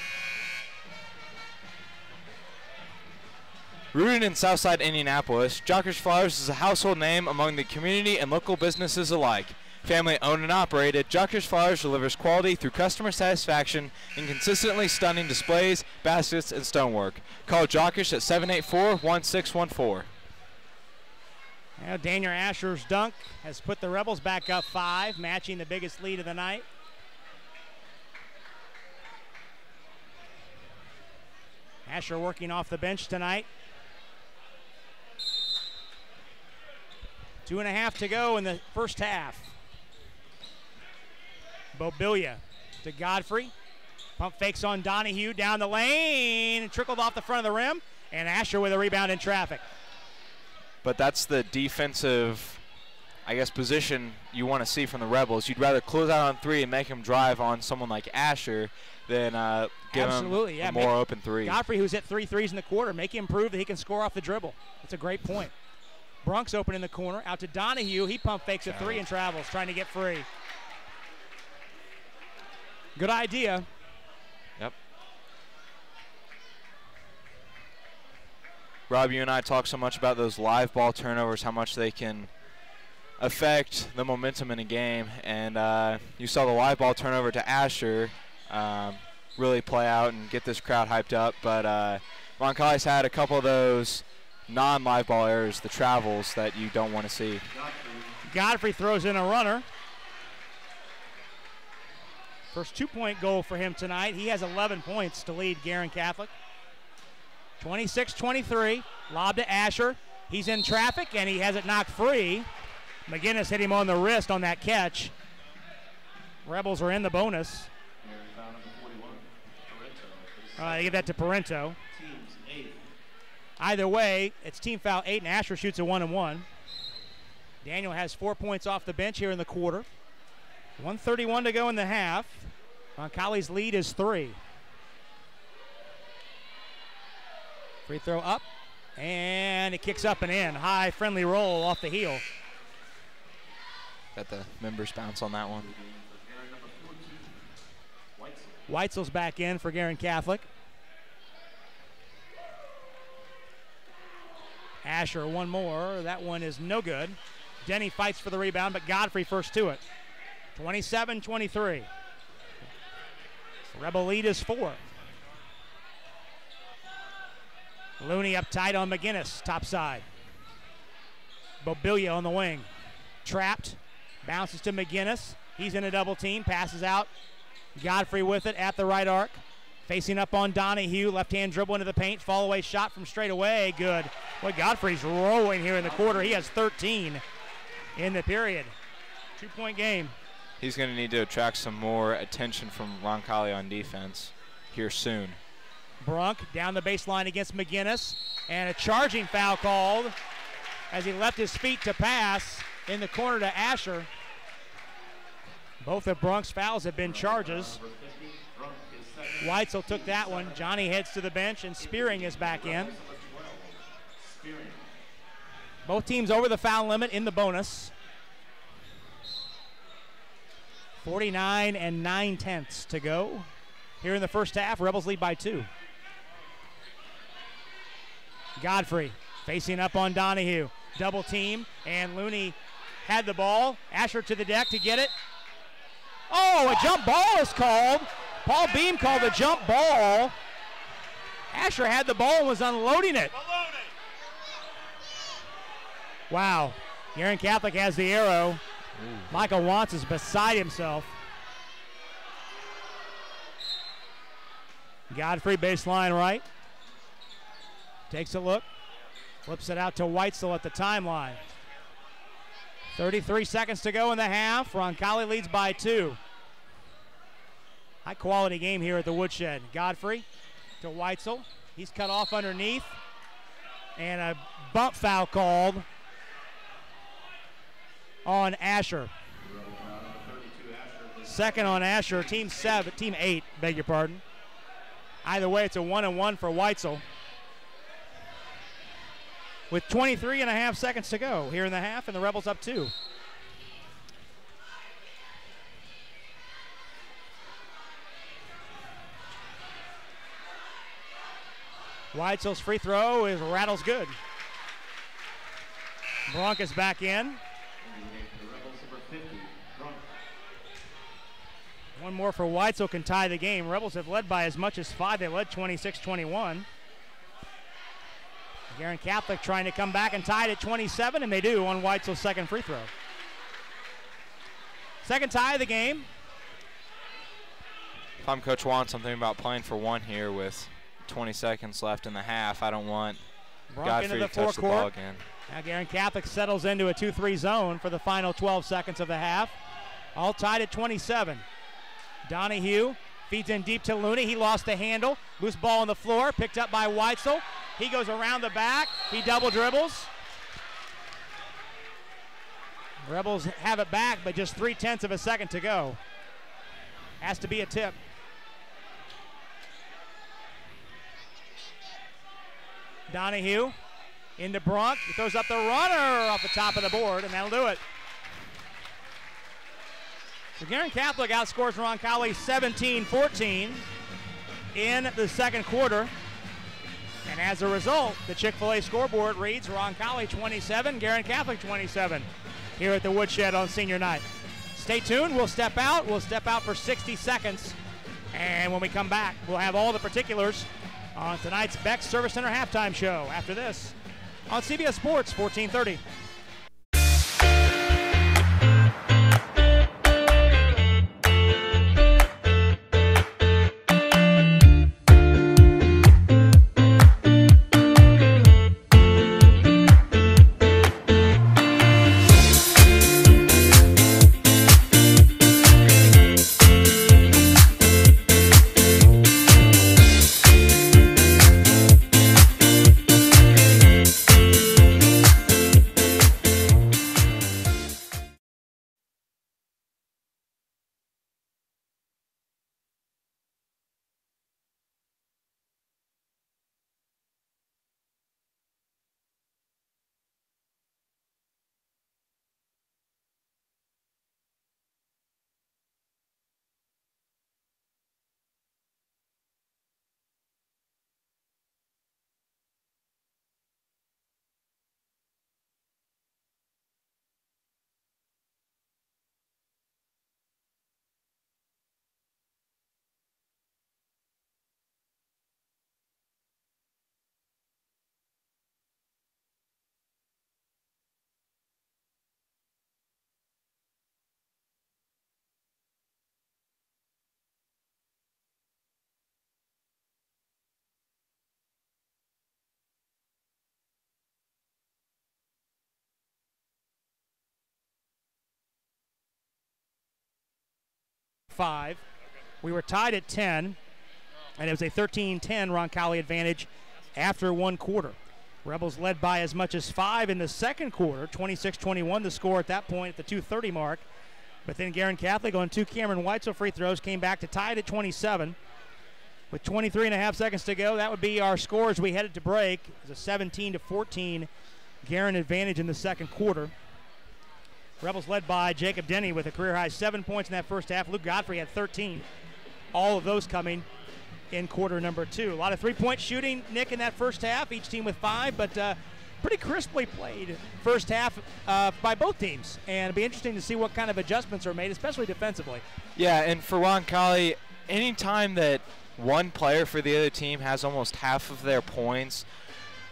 Rooted in Southside Indianapolis, Jockers Flowers is a household name among the community and local businesses alike. Family owned and operated, Jockers Flowers delivers quality through customer satisfaction and consistently stunning displays, baskets, and stonework. Call Jockers at 784-1614. Now Daniel Asher's dunk has put the Rebels back up 5, matching the biggest lead of the night. Asher working off the bench tonight. 2.5 to go in the first half. Bobilia to Godfrey. Pump fakes on Donahue down the lane. Trickled off the front of the rim. And Asher with a rebound in traffic. But that's the defensive, I guess, position you want to see from the Rebels. You'd rather close out on 3 and make him drive on someone like Asher than give him a more open 3. Godfrey, who's hit 3 threes in the quarter, make him prove that he can score off the dribble. That's a great point. Brunk's open in the corner. Out to Donahue. He pump fakes a 3 and travels, trying to get free. Good idea. Yep. Rob, you and I talk so much about those live ball turnovers, how much they can affect the momentum in a game. And you saw the live ball turnover to Asher really play out and get this crowd hyped up. But Roncalli's had a couple of those non-live ball errors, the travels that you don't want to see. Godfrey throws in a runner. First 2-point goal for him tonight. He has 11 points to lead Guerin Catholic. 26-23. Lob to Asher. He's in traffic, and he has it knocked free. McGinnis hit him on the wrist on that catch. Rebels are in the bonus. They get that to Parento. Either way, it's team foul 8, and Asher shoots a 1-and-1. Daniel has 4 points off the bench here in the quarter. 1:31 to go in the half. Roncalli's lead is 3. Free throw up, and it kicks up and in. High friendly roll off the heel. Got the members bounce on that one. Weitzel's back in for Guerin Catholic. Asher, one more. That one is no good. Denny fights for the rebound, but Godfrey first to it. 27-23. Rebel lead is 4. Looney up tight on McGinnis, top side. Bobilia on the wing. Trapped. Bounces to McGinnis. He's in a double team. Passes out. Godfrey with it at the right arc. Facing up on Donahue. Left-hand dribble into the paint. Fall away shot from straight away. Good. Boy, Godfrey's rolling here in the quarter. He has 13 in the period. 2-point game. He's going to need to attract some more attention from Roncalli on defense here soon. Brunk down the baseline against McGinnis. And a charging foul called as he left his feet to pass in the corner to Asher. Both of Brunk's fouls have been charges. Weitzel took that one. Johnny heads to the bench, and Spearing is back in. Both teams over the foul limit in the bonus. 49 9/10 to go here in the first half. Rebels lead by 2. Godfrey facing up on Donahue. Double team, and Looney had the ball. Asher to the deck to get it. Oh, a jump ball is called. Paul Beam called a jump ball. Asher had the ball and was unloading it. Wow. Guerin Catholic has the arrow. Michael Wantz is beside himself. Godfrey baseline right. Takes a look. Flips it out to Weitzel at the timeline. 33 seconds to go in the half. Roncalli leads by 2. High quality game here at the Woodshed. Godfrey to Weitzel. He's cut off underneath. And a bump foul called on Asher. Second on Asher. Team 8, beg your pardon. Either way, it's a 1-and-1 for Weitzel. With 23.5 seconds to go here in the half, and the Rebels up 2. Weitzel's free throw rattles good. Brunk is back in. One more for Weitzel can tie the game. Rebels have led by as much as 5. They led 26-21. Guerin Catholic trying to come back and tie it at 27, and they do on Weitzel's second free throw. Second tie of the game. If I'm Coach Wantz, I'm thinking about playing for 1 here with 20 seconds left in the half. I don't want Godfrey to touch the ball again. Now Guerin Catholic settles into a 2-3 zone for the final 12 seconds of the half. All tied at 27. Donahue feeds in deep to Looney. He lost the handle. Loose ball on the floor, picked up by Weitzel. He goes around the back. He double dribbles. Rebels have it back, but just 0.3 of a second to go. Has to be a tip. Donahue into Brunk. He throws up the runner off the top of the board, and that'll do it. So Guerin Catholic outscores Roncalli 17-14 in the second quarter. And as a result, the Chick-fil-A scoreboard reads Roncalli 27, Guerin Catholic 27 here at the Woodshed on senior night. Stay tuned. We'll step out. We'll step out for 60 seconds. And when we come back, we'll have all the particulars on tonight's Beck Service Center halftime show after this on CBS Sports 1430. 5. We were tied at 10, and it was a 13-10 Roncalli advantage after one quarter. Rebels led by as much as 5 in the second quarter, 26-21 the score at that point at the 2:30 mark. But then Guerin Catholic on 2 Cameron Weitzel free throws came back to tie it at 27. With 23.5 seconds to go, that would be our score as we headed to break. It was a 17-14 Guerin advantage in the second quarter. Rebels led by Jacob Denny with a career-high 7 points in that first half. Luke Godfrey had 13. All of those coming in quarter number 2. A lot of three-point shooting, Nick, in that first half, each team with 5, but pretty crisply played first half by both teams. And it'll be interesting to see what kind of adjustments are made, especially defensively. Yeah, and for Roncalli, anytime that one player for the other team has almost half of their points,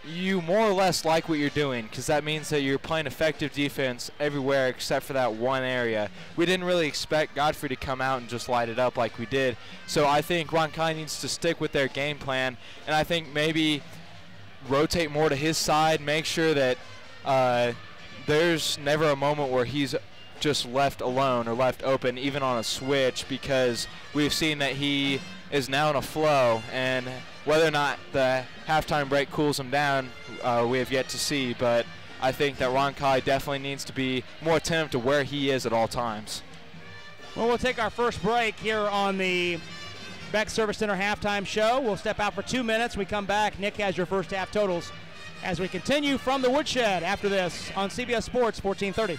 you more or less like what you're doing, because that means that you're playing effective defense everywhere except for that one area. We didn't really expect Godfrey to come out and just light it up like we did. So I think Roncalli needs to stick with their game plan, and I think maybe rotate more to his side, make sure that there's never a moment where he's just left alone or left open, even on a switch, because we've seen that he is now in a flow, and whether or not the halftime break cools him down, we have yet to see. But I think that Roncalli definitely needs to be more attentive to where he is at all times. Well, we'll take our first break here on the Beck Service Center halftime show. We'll step out for 2 minutes. We come back. Nick has your first half totals as we continue from the woodshed after this on CBS Sports 1430.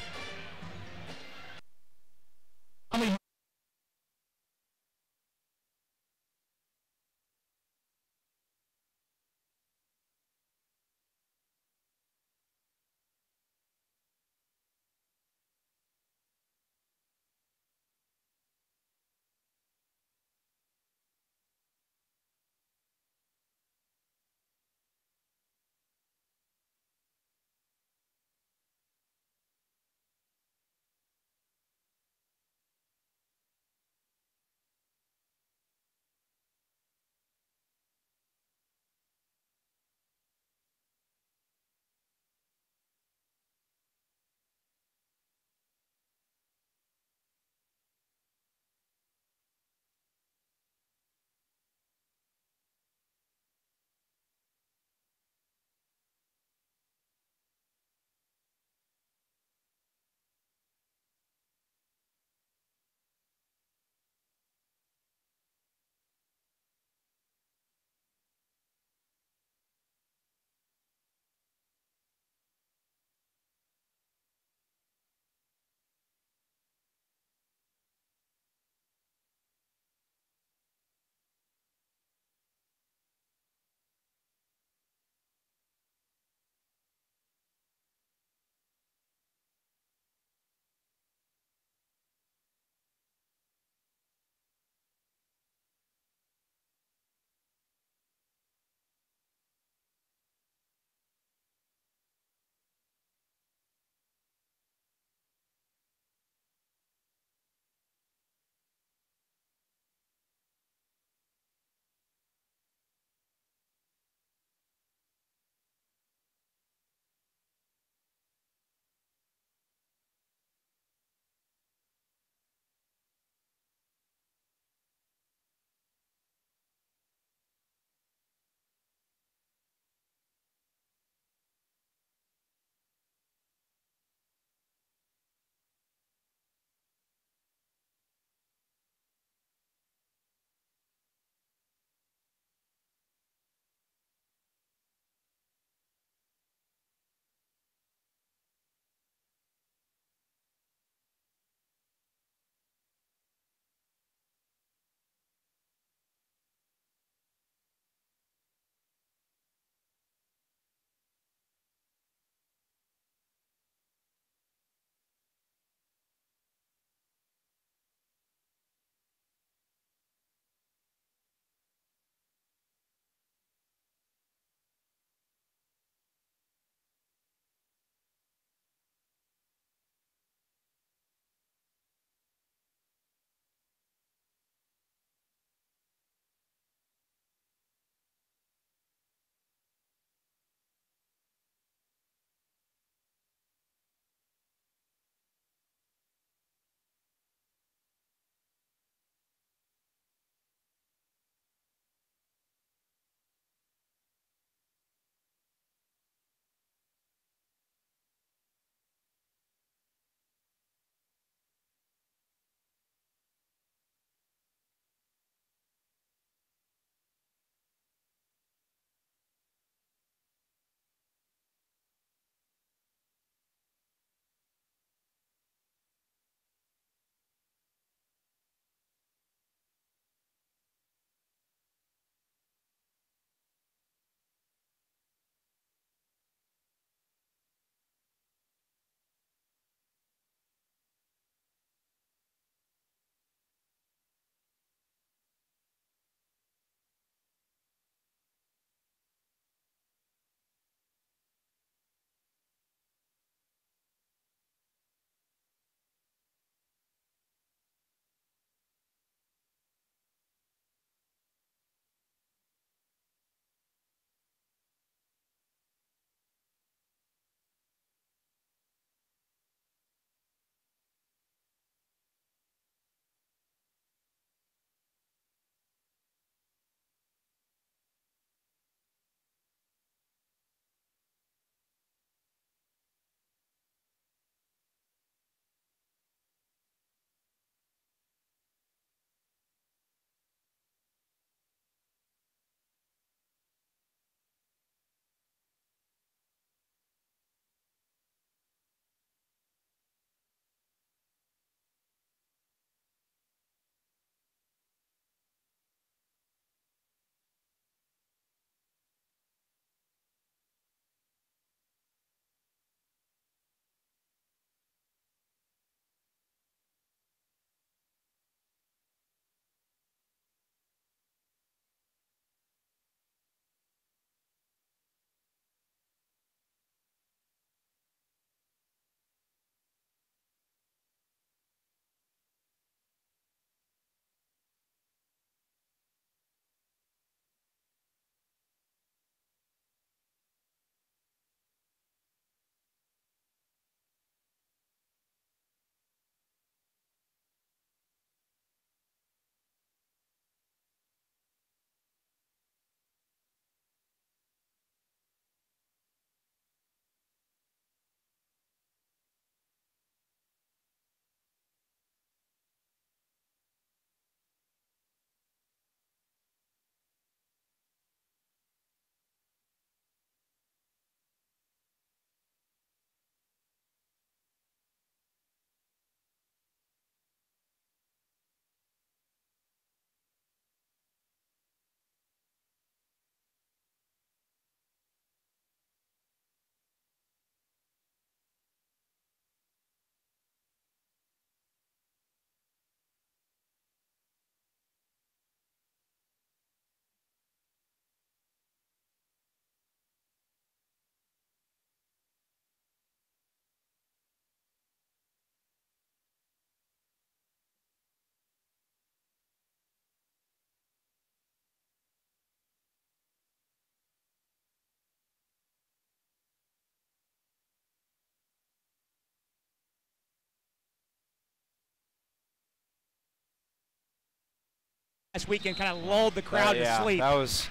last weekend kind of lulled the crowd to sleep. That was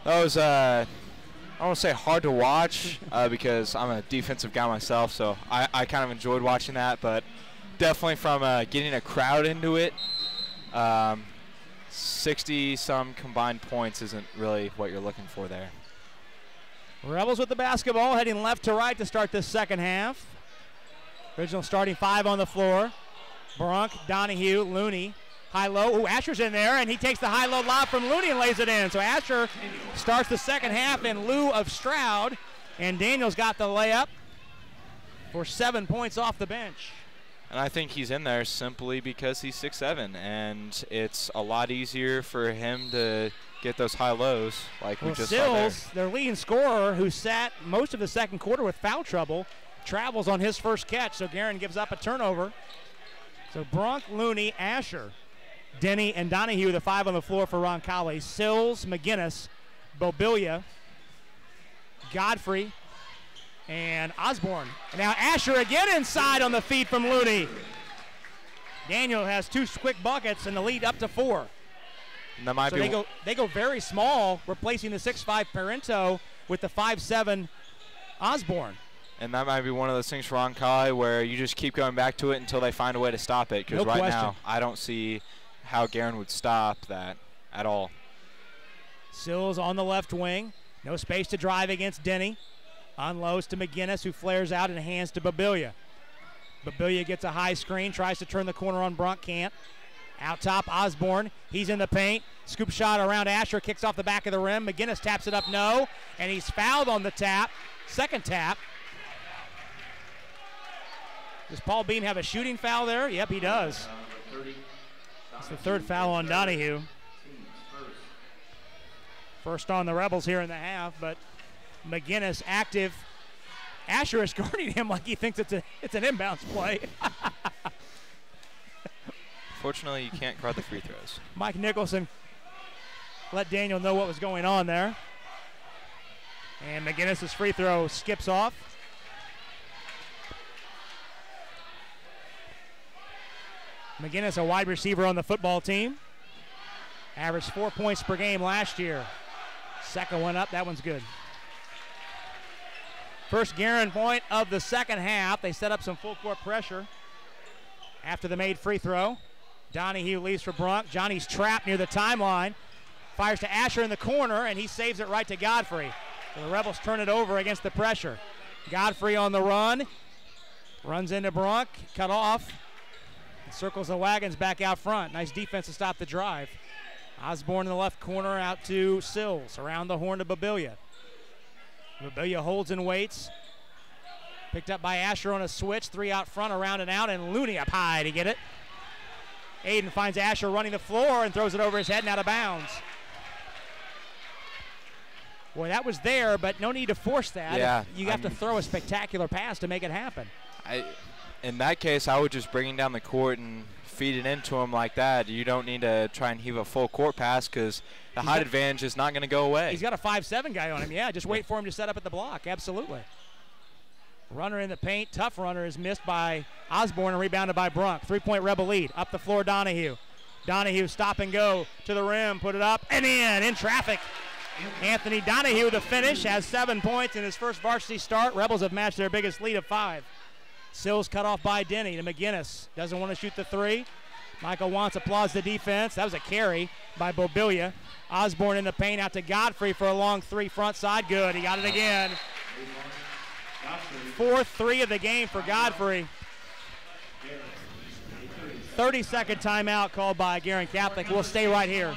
I don't want to say hard to watch because I'm a defensive guy myself, so I kind of enjoyed watching that, but definitely from getting a crowd into it, 60-some combined points isn't really what you're looking for there. Rebels with the basketball, heading left to right to start this second half. Original starting 5 on the floor. Brunk, Donahue, Looney, high-low. Ooh, Asher's in there, and he takes the high-low lob from Looney and lays it in. So Asher starts the second half in lieu of Stroud, and Daniels got the layup for 7 points off the bench. And I think he's in there simply because he's 6'7", and it's a lot easier for him to get those high lows like we just saw there. Sills, their leading scorer, who sat most of the second quarter with foul trouble, travels on his first catch, so Guerin gives up a turnover. So Brunk, Looney, Asher, Denny, and Donahue, the 5 on the floor for Roncalli. Sills, McGinnis, Bobilia, Godfrey, and Osborne. And now Asher again inside on the feed from Looney. Daniel has 2 quick buckets and the lead up to 4. And that might so they go very small, replacing the 6'5" Parento with the 5'7" Osborne. And that might be one of those things for Roncalli where you just keep going back to it until they find a way to stop it. Because now I don't see how Guerin would stop that at all. Sills on the left wing. No space to drive against Denny. Unloads to McGinnis, who flares out and hands to Bobilia. Bobilia gets a high screen, tries to turn the corner on Brunk, can't. Out top, Osborne. He's in the paint. Scoop shot around Asher, kicks off the back of the rim. McGinnis taps it up, no. And he's fouled on the tap. Second tap. Does Paul Beam have a shooting foul there? Yep, he does. It's the 3rd foul on Donahue. First on the Rebels here in the half, but McGinnis active. Asher is guarding him like he thinks it's an inbounds play. Fortunately, you can't guard the free throws. Mike Nicholson let Daniel know what was going on there. And McGinnis' free throw skips off. McGinnis, a wide receiver on the football team. Averaged 4 points per game last year. Second one up, that one's good. First Guerin point of the second half. They set up some full court pressure after the made free throw. Donahue leaves for Brunk. Johnny's trapped near the timeline. Fires to Asher in the corner, and he saves it right to Godfrey. So the Rebels turn it over against the pressure. Godfrey on the run. Runs into Brunk, cut off. Circles the wagons back out front. Nice defense to stop the drive. Osborne in the left corner out to Sills. Around the horn to Bobilia. Bobilia holds and waits. Picked up by Asher on a switch. 3 out front, around and out, and Looney up high to get it. Aiden finds Asher running the floor and throws it over his head and out of bounds. Boy, that was there, but no need to force that. Yeah, you have to throw a spectacular pass to make it happen. In that case, I would just bring him down the court and feed it into him like that. You don't need to try and heave a full court pass because the height advantage is not going to go away. He's got a 5'7" guy on him. Yeah, just wait for him to set up at the block. Absolutely. Runner in the paint. Tough runner is missed by Osborne and rebounded by Brunk. 3-point Rebel lead. Up the floor, Donahue. Donahue stop and go to the rim. Put it up and in traffic. Anthony Donahue, the finish, has 7 points in his first varsity start. Rebels have matched their biggest lead of 5. Sills cut off by Denny to McGinnis. Doesn't want to shoot the 3. Michael Wantz applauds the defense. That was a carry by Bobilia. Osborne in the paint out to Godfrey for a long 3 front side. Good. He got it again. 4th 3 of the game for Godfrey. 30-second timeout called by Guerin Catholic. We'll stay right here.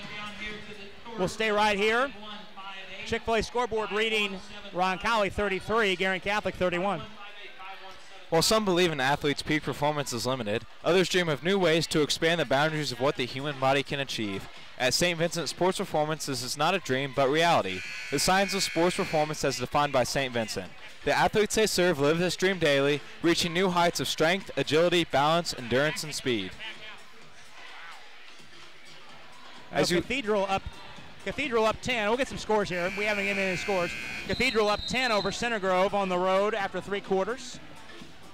Chick-fil-A scoreboard reading Roncalli 33, Guerin Catholic 31. While some believe an athlete's peak performance is limited, others dream of new ways to expand the boundaries of what the human body can achieve. At St. Vincent, sports performance is not a dream, but reality. The science of sports performance as defined by St. Vincent. The athletes they serve live this dream daily, reaching new heights of strength, agility, balance, endurance, and speed. Cathedral up 10. We'll get some scores here. We haven't given any scores. Cathedral up 10 over Center Grove on the road after 3 quarters.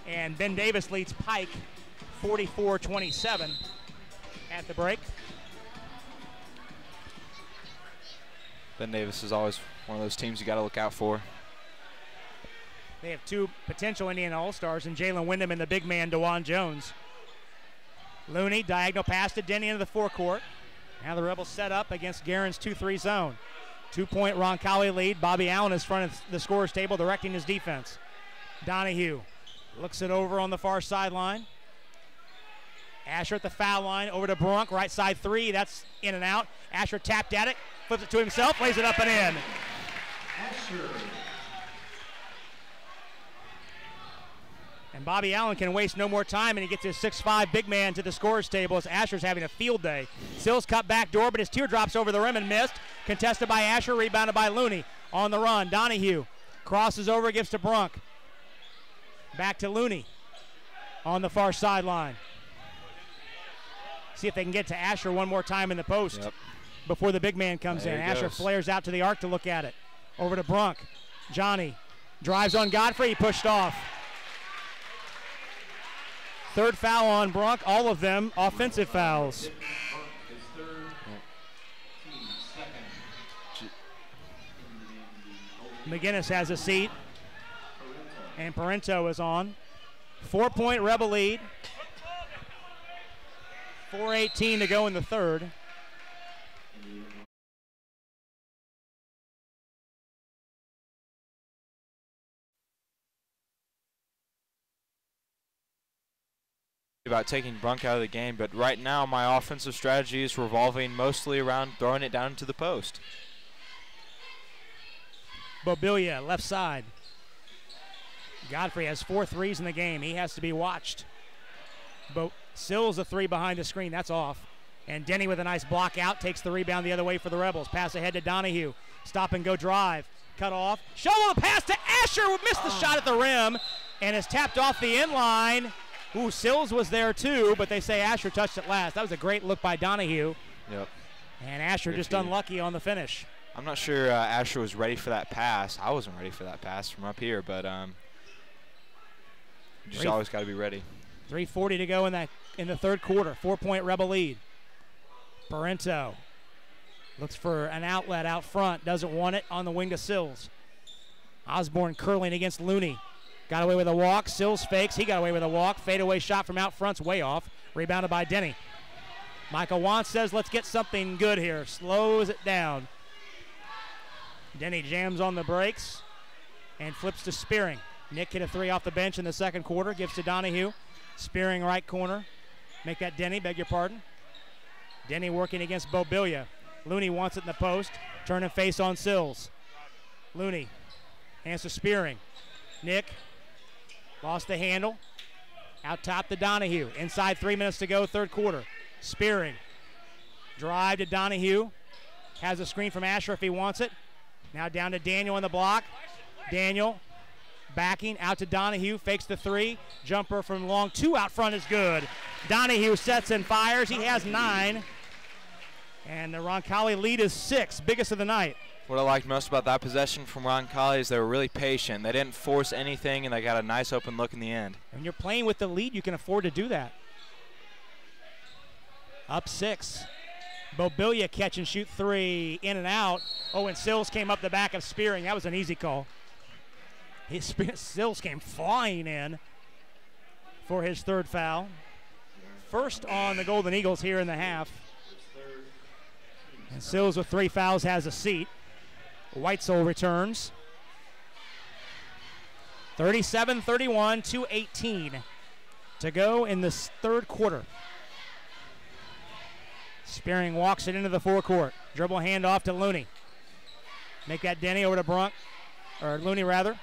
And Ben Davis leads Pike 44-27 at the break. Ben Davis is always one of those teams you got to look out for. They have 2 potential Indiana All-Stars in Jalen Wyndham and the big man, DeJuan Jones. Looney, diagonal pass to Denny into the forecourt. Now the Rebels set up against Guerin's 2-3 zone. 2-point Roncalli lead. Bobby Allen is front of the scorer's table directing his defense. Donahue looks it over on the far sideline. Asher at the foul line, over to Brunk, right side 3. That's in and out. Asher tapped at it, flips it to himself, lays it up and in. Asher. And Bobby Allen can waste no more time, and he gets his 6'5" big man to the scorer's table as Asher's having a field day. Sills cut back door, but his teardrops over the rim and missed. Contested by Asher, rebounded by Looney. On the run, Donahue crosses over, gives to Brunk. Back to Looney on the far sideline. See if they can get to Asher one more time in the post before the big man comes in. Asher flares out to the arc to look at it. Over to Brunk. Johnny drives on Godfrey, pushed off. 3rd foul on Brunk, all of them offensive fouls. McGinnis has a seat, and Parento is on. 4-point Rebel lead. 4:18 to go in the third. About taking Brunk out of the game, but right now my offensive strategy is revolving mostly around throwing it down to the post. Bobilia, left side. Godfrey has 4 threes in the game. He has to be watched. Sills a 3 behind the screen. That's off. And Denny with a nice block out takes the rebound the other way for the Rebels. Pass ahead to Donahue. Stop and go drive. Cut off. Shovel the pass to Asher. Missed the shot at the rim and is tapped off the end line. Ooh, Sills was there too, but they say Asher touched it last. That was a great look by Donahue. Yep. And Asher just unlucky on the finish. I'm not sure Asher was ready for that pass. I wasn't ready for that pass from up here, but you just always got to be ready. 3:40 to go in the third quarter. 4-point Rebel lead. Parento looks for an outlet out front. Doesn't want it on the wing to Sills. Osborne curling against Looney. Got away with a walk. Sills fakes. He got away with a walk. Fadeaway shot from out front's way off. Rebounded by Denny. Michael Wantz says, let's get something good here. Slows it down. Denny jams on the brakes and flips to Spearing. Nick hit a 3 off the bench in the second quarter. Gives to Donahue. Spearing right corner. Make that Denny, beg your pardon. Denny working against Bobilia. Looney wants it in the post. Turn and face on Sills. Looney hands to Spearing. Nick lost the handle. Out top to Donahue. Inside 3 minutes to go, third quarter. Spearing. Drive to Donahue. Has a screen from Asher if he wants it. Now down to Daniel on the block. Daniel backing out to Donahue. Fakes the 3. Jumper from long 2 out front is good. Donahue sets and fires. He has 9. And the Roncalli lead is 6. Biggest of the night. What I liked most about that possession from Roncalli is they were really patient. They didn't force anything, and they got a nice open look in the end. When you're playing with the lead, you can afford to do that. Up 6. Bobilia catch and shoot 3. In and out. Oh, and Sills came up the back of Spearing. That was an easy call. Sills came flying in for his third foul. First on the Golden Eagles here in the half. And Sills with 3 fouls has a seat. Weitzel returns. 37-31, 2:18 to go in this third quarter. Spearing walks it into the forecourt. Dribble handoff to Looney. Make that Denny over to Brunk, or Looney rather.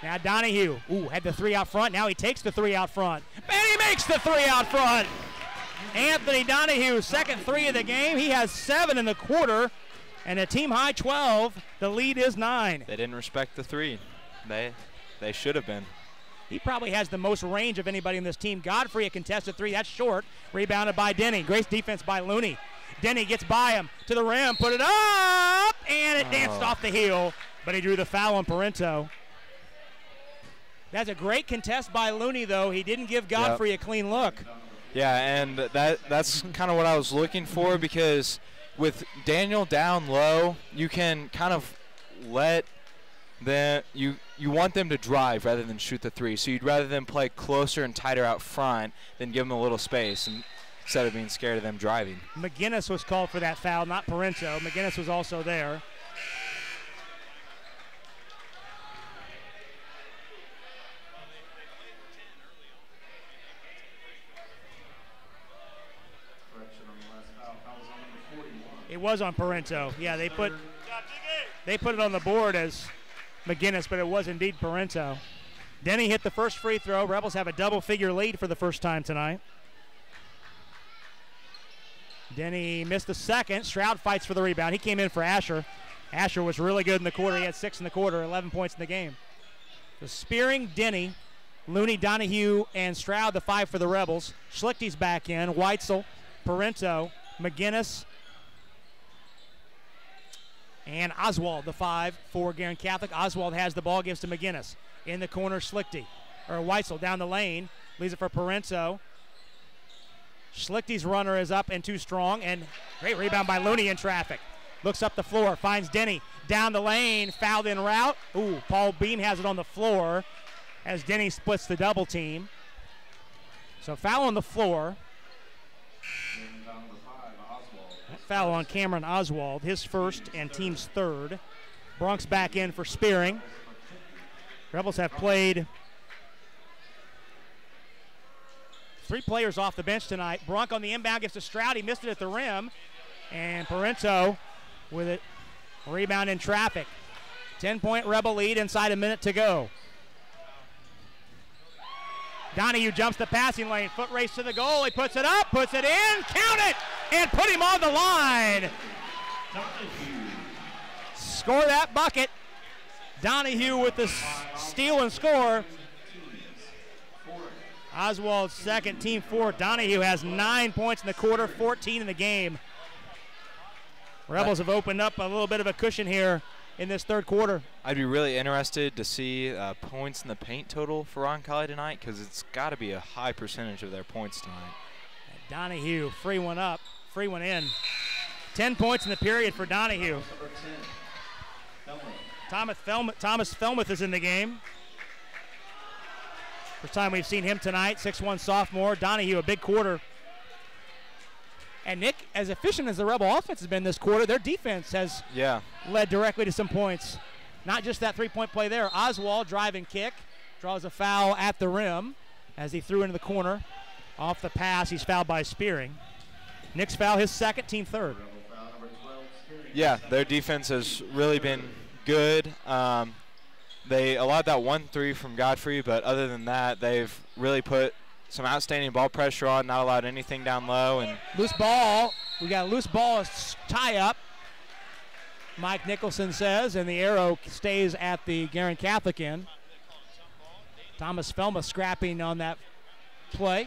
Now Donahue, had the 3 out front. Now he takes the 3 out front. And he makes the 3 out front. Anthony Donahue, second 3 of the game. He has 7 in the quarter. And a team high 12. The lead is 9. They didn't respect the 3. They should have been. He probably has the most range of anybody in this team. Godfrey, a contested 3. That's short. Rebounded by Denny. Great defense by Looney. Denny gets by him to the rim. Put it up. And it danced off the heel. But he drew the foul on Parento. That's a great contest by Looney, though. He didn't give Godfrey a clean look. Yeah, and that's kind of what I was looking for, because with Daniel down low, you can kind of let you want them to drive rather than shoot the three. So you'd rather them play closer and tighter out front than give them a little space instead of being scared of them driving. McGinnis was called for that foul, not Parento. McGinnis was also there. It was on Parento. Yeah, they put it on the board as McGinnis, but it was indeed Parento. Denny hit the first free throw. Rebels have a double-figure lead for the first time tonight. Denny missed the second. Stroud fights for the rebound. He came in for Asher. Asher was really good in the quarter. He had 6 in the quarter, 11 points in the game. So Spearing, Denny, Looney, Donahue, and Stroud, the 5 for the Rebels. Schlichty's back in. Weitzel, Parento, McGinnis, and Oswald, the 5 for Guerin Catholic. Oswald has the ball, gives to McGinnis. In the corner, Schlichty. Or Weitzel down the lane. Leaves it for Parento. Schlichty's runner is up and too strong. And great rebound by Looney in traffic. Looks up the floor. Finds Denny. Down the lane. Fouled en route. Ooh, Paul Beam has it on the floor as Denny splits the double team. So foul on the floor. Foul on Cameron Oswald, his first and team's third. Bronx back in for Spearing. Rebels have played 3 players off the bench tonight. Bronk on the inbound gives to Stroud. He missed it at the rim. And Parento with it. Rebound in traffic. 10-point Rebel lead inside a minute to go. Donahue jumps the passing lane. Foot race to the goal. He puts it up, puts it in, count it, and put him on the line. Score that bucket. Donahue with the steal and score. Oswald's second, team 4. Donahue has 9 points in the quarter, 14 in the game. Rebels have opened up a little bit of a cushion here in this third quarter. I'd be really interested to see points in the paint total for Roncalli tonight, because it's got to be a high percentage of their points tonight. Donahue, free one up, free one in. 10 points in the period for Donahue. Thomas Felmuth is in the game. First time we've seen him tonight, 6'1" sophomore. Donahue, a big quarter. And Nick, as efficient as the Rebel offense has been this quarter, their defense has led directly to some points. Not just that three-point play there. Oswald, drive and kick, draws a foul at the rim as he threw into the corner. Off the pass, he's fouled by Spearing. Nick's foul, his second, team third. Yeah, their defense has really been good. They allowed that 1-3 from Godfrey, but other than that, they've really put some outstanding ball pressure on, not allowed anything down low. And loose ball. We got a loose ball tie-up, Mike Nicholson says, and the arrow stays at the Guerin Catholic end. Thomas Felmuth scrapping on that play.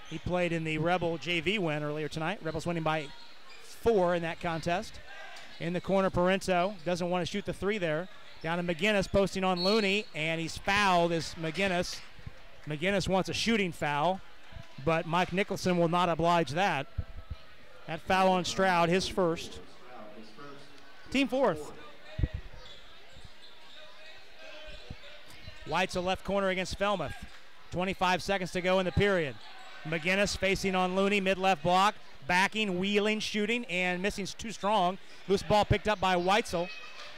He played in the Rebel JV win earlier tonight. Rebels winning by 4 in that contest. In the corner, Parento doesn't want to shoot the 3 there. Down to McGinnis, posting on Looney, and he's fouled as McGinnis. McGinnis wants a shooting foul, but Mike Nicholson will not oblige that. That foul on Stroud, his first. Team fourth. White's a left corner against Felmuth. 25 seconds to go in the period. McGinnis facing on Looney, mid-left block. Backing, wheeling, shooting, and missing too strong. Loose ball picked up by Weitzel.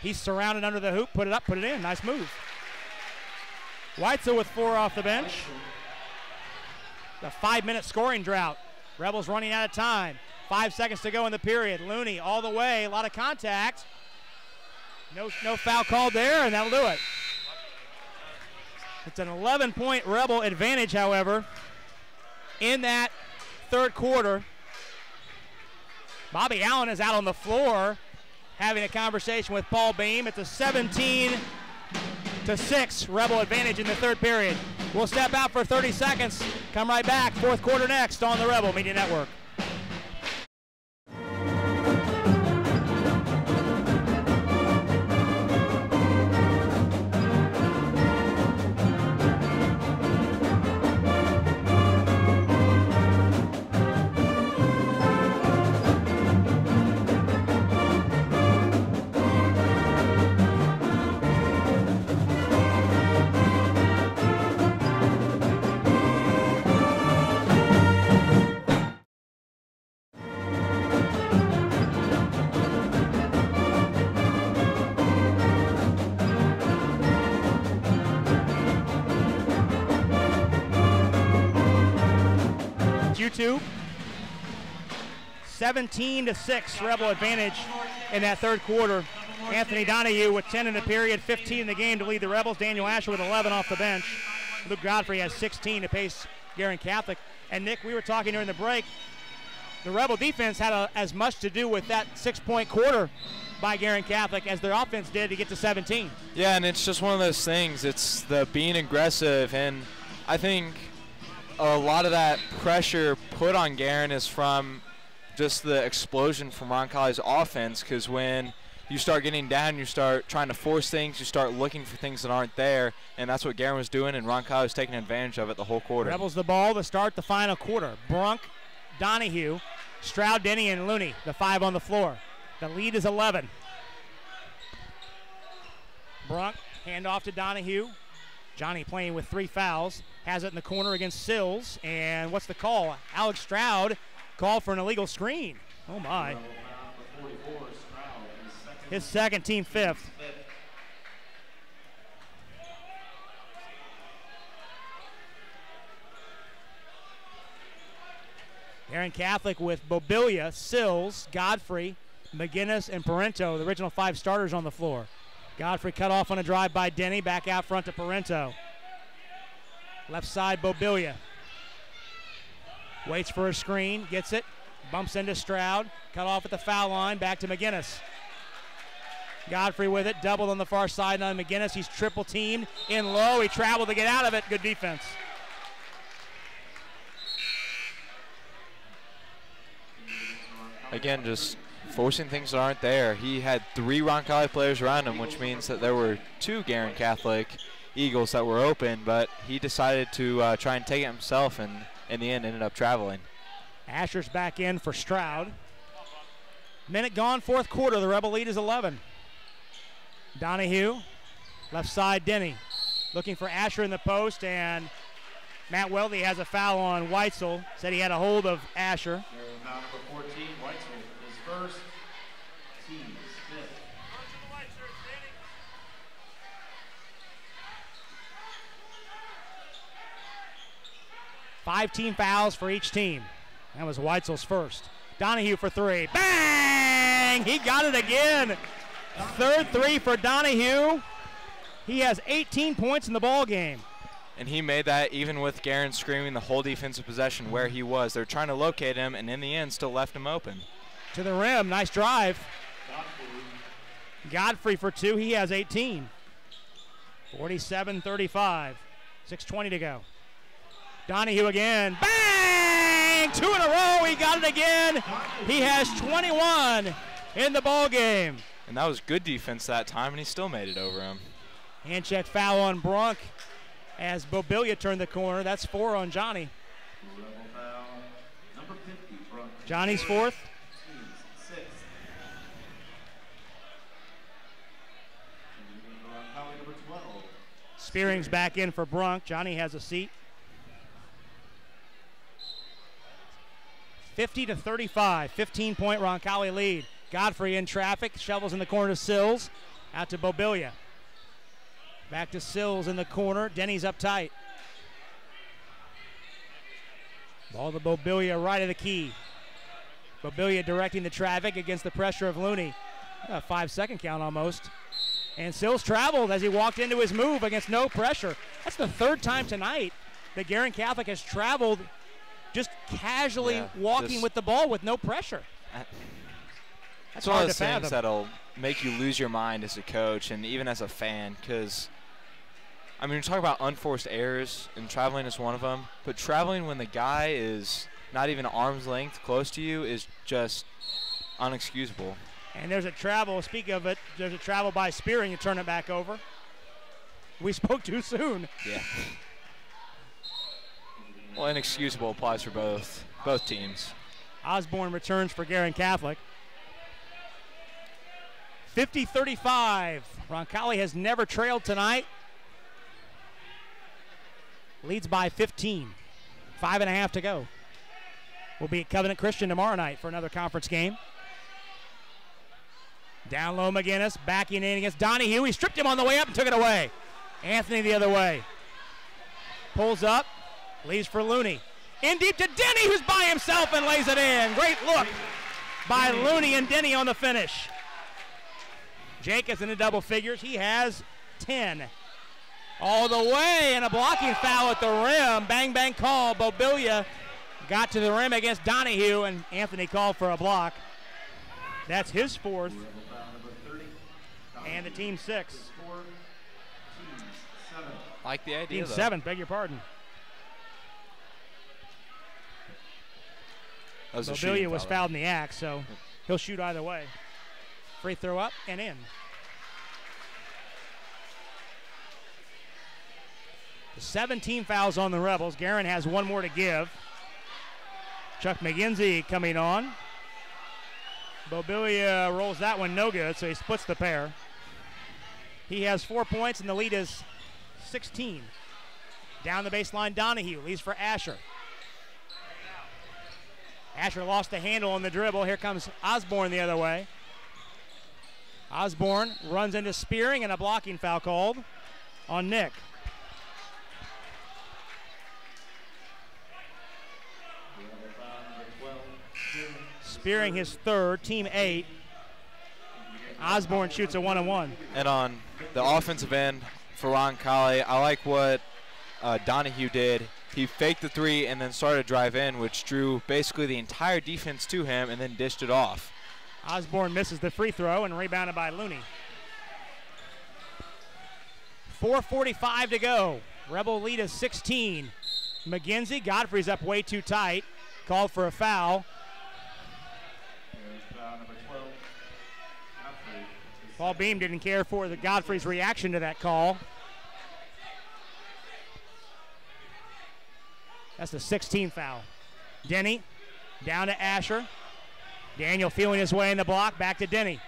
He's surrounded under the hoop, put it up, put it in. Nice move. Weitzel with 4 off the bench. The 5-minute scoring drought. Rebels running out of time. 5 seconds to go in the period. Looney all the way, a lot of contact. No foul called there, and that'll do it. It's an 11-point Rebel advantage, however, in that third quarter. Bobby Allen is out on the floor having a conversation with Paul Beam. It's a 17-6 Rebel advantage in the third period. We'll step out for 30 seconds. Come right back. Fourth quarter next on the Rebel Media Network. 2. 17-6 Rebel advantage in that third quarter. Anthony Donahue with 10 in the period, 15 in the game to lead the Rebels. Daniel Asher with 11 off the bench. Luke Godfrey has 16 to pace Guerin Catholic. And Nick, we were talking during the break, the Rebel defense had as much to do with that 6-point quarter by Guerin Catholic as their offense did to get to 17. Yeah, and it's just one of those things. It's the being aggressive, and I think a lot of that pressure put on Guerin is from just the explosion from Roncalli's offense, because when you start getting down, you start trying to force things, you start looking for things that aren't there, and that's what Guerin was doing, and Roncalli was taking advantage of it the whole quarter. Rebels the ball to start the final quarter. Brunk, Donahue, Stroud, Denny, and Looney, the 5 on the floor. The lead is 11. Brunk, handoff to Donahue. Johnny playing with 3 fouls. Has it in the corner against Sills. And what's the call? Alex Stroud called for an illegal screen. Oh, my. His second, team 5th. Guerin Catholic with Bobilia, Sills, Godfrey, McGinnis, and Parento, the original 5 starters on the floor. Godfrey cut off on a drive by Denny, back out front to Parento. Left side, Bobilia. Waits for a screen, gets it, bumps into Stroud, cut off at the foul line, back to McGinnis. Godfrey with it, doubled on the far side on McGinnis. He's triple teamed in low. He traveled to get out of it. Good defense. Again, just forcing things that aren't there. He had 3 Roncalli players around him, which means that there were 2 Guerin Catholic Eagles that were open, but he decided to try and take it himself, and in the end ended up traveling. Asher's back in for Stroud. Minute gone, fourth quarter. The Rebel lead is 11. Donahue, left side, Denny. Looking for Asher in the post, and Matt Weldy has a foul on Weitzel. Said he had a hold of Asher. Number 14, Weitzel, his first, team 5th. 5 team fouls for each team. That was Weitzel's first. Donahue for 3. Bang! He got it again. Third 3 for Donahue. He has 18 points in the ball game. And he made that even with Guerin screaming the whole defensive possession where he was. They're trying to locate him, and in the end still left him open. To the rim, nice drive. Godfrey for 2, he has 18. 47-35, 6:20 to go. Donahue again, bang! 2 in a row, he got it again. He has 21 in the ball game. And that was good defense that time, and he still made it over him. Hand check foul on Brunk as Bobilia turned the corner. That's 4 on Johnny. Number 50, Brunk. Johnny's 4th. Team's 6th. Number 12. Spearing's back in for Brunk. Johnny has a seat. 50-35, 15-point Roncalli lead. Godfrey in traffic, shovels in the corner to Sills. Out to Bobilia. Back to Sills in the corner. Denny's up tight. Ball to Bobilia, right of the key. Bobilia directing the traffic against the pressure of Looney. A 5-second count almost. And Sills traveled as he walked into his move against no pressure. That's the 3rd time tonight that Guerin Catholic has traveled just casually walking with the ball with no pressure. That's one of those things that'll make you lose your mind as a coach and even as a fan, because I mean, you're talking about unforced errors, and traveling is one of them, but traveling when the guy is not even arm's length close to you is just unexcusable. And there's a travel, speak of it, there's a travel by Spearing. You turn it back over. We spoke too soon. Yeah. Well, inexcusable applies for both teams. Osborne returns for Guerin Catholic. 50-35. Roncalli has never trailed tonight. Leads by 15. 5.5 to go. We'll be at Covenant Christian tomorrow night for another conference game. Down low, McGinnis, backing in against Donahue. He stripped him on the way up and took it away. Anthony the other way. Pulls up, leaves for Looney. In deep to Denny, who's by himself and lays it in. Great look by Looney and Denny on the finish. Jake is in the double figures. He has 10. All the way, and a blocking foul at the rim. Bang, bang call. Bobilia got to the rim against Donahue, and Anthony called for a block. That's his fourth. And the team 6. Like the idea, Team 7, beg your pardon. Bobilia was fouled in the act, so he'll shoot either way. Free throw up and in. The 17 fouls on the Rebels. Guerin has one more to give. Chuck McGinsey coming on. Bobilia rolls that one no good, so he splits the pair. He has 4 points, and the lead is 16. Down the baseline, Donahue leaves for Asher. Asher lost the handle on the dribble. Here comes Osborne the other way. Osborne runs into Spearing, and a blocking foul called on Nick. Spearing his third, team 8. Osborne shoots a 1-on-1. And on the offensive end for Roncalli, I like what Donahue did. He faked the three and then started to drive in, which drew basically the entire defense to him and then dished it off. Osborne misses the free throw and rebounded by Looney. 4:45 to go. Rebel lead is 16. McGinsey, Godfrey's up way too tight. Called for a foul. Paul Beam didn't care for the Godfrey's reaction to that call. That's the 16th foul. Denny down to Asher. Daniel feeling his way in the block, back to Denny.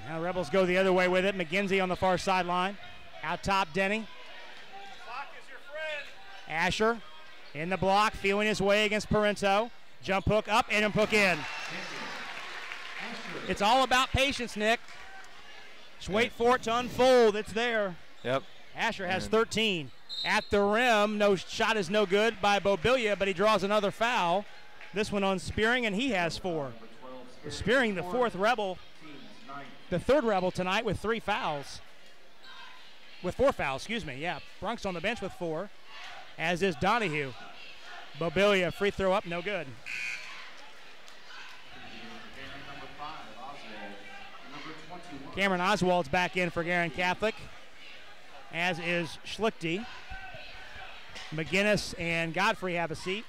Now Rebels go the other way with it. McGinsey on the far sideline. Out top, Denny. Asher in the block, feeling his way against Parento. Jump hook up, and hook in. It's all about patience, Nick. Just wait for it to unfold. It's there. Yep. Asher has 13. At the rim, no shot is no good by Bobilia, but he draws another foul. This one on Spearing, and he has 4. Spearing, the fourth Rebel, the third Rebel tonight with 3 fouls. With 4 fouls, excuse me. Yeah, Brunk's on the bench with 4, as is Donahue. Bobilia, free throw up, no good. Cameron Oswald's back in for Guerin Catholic, as is Schlichty. McGinnis and Godfrey have a seat.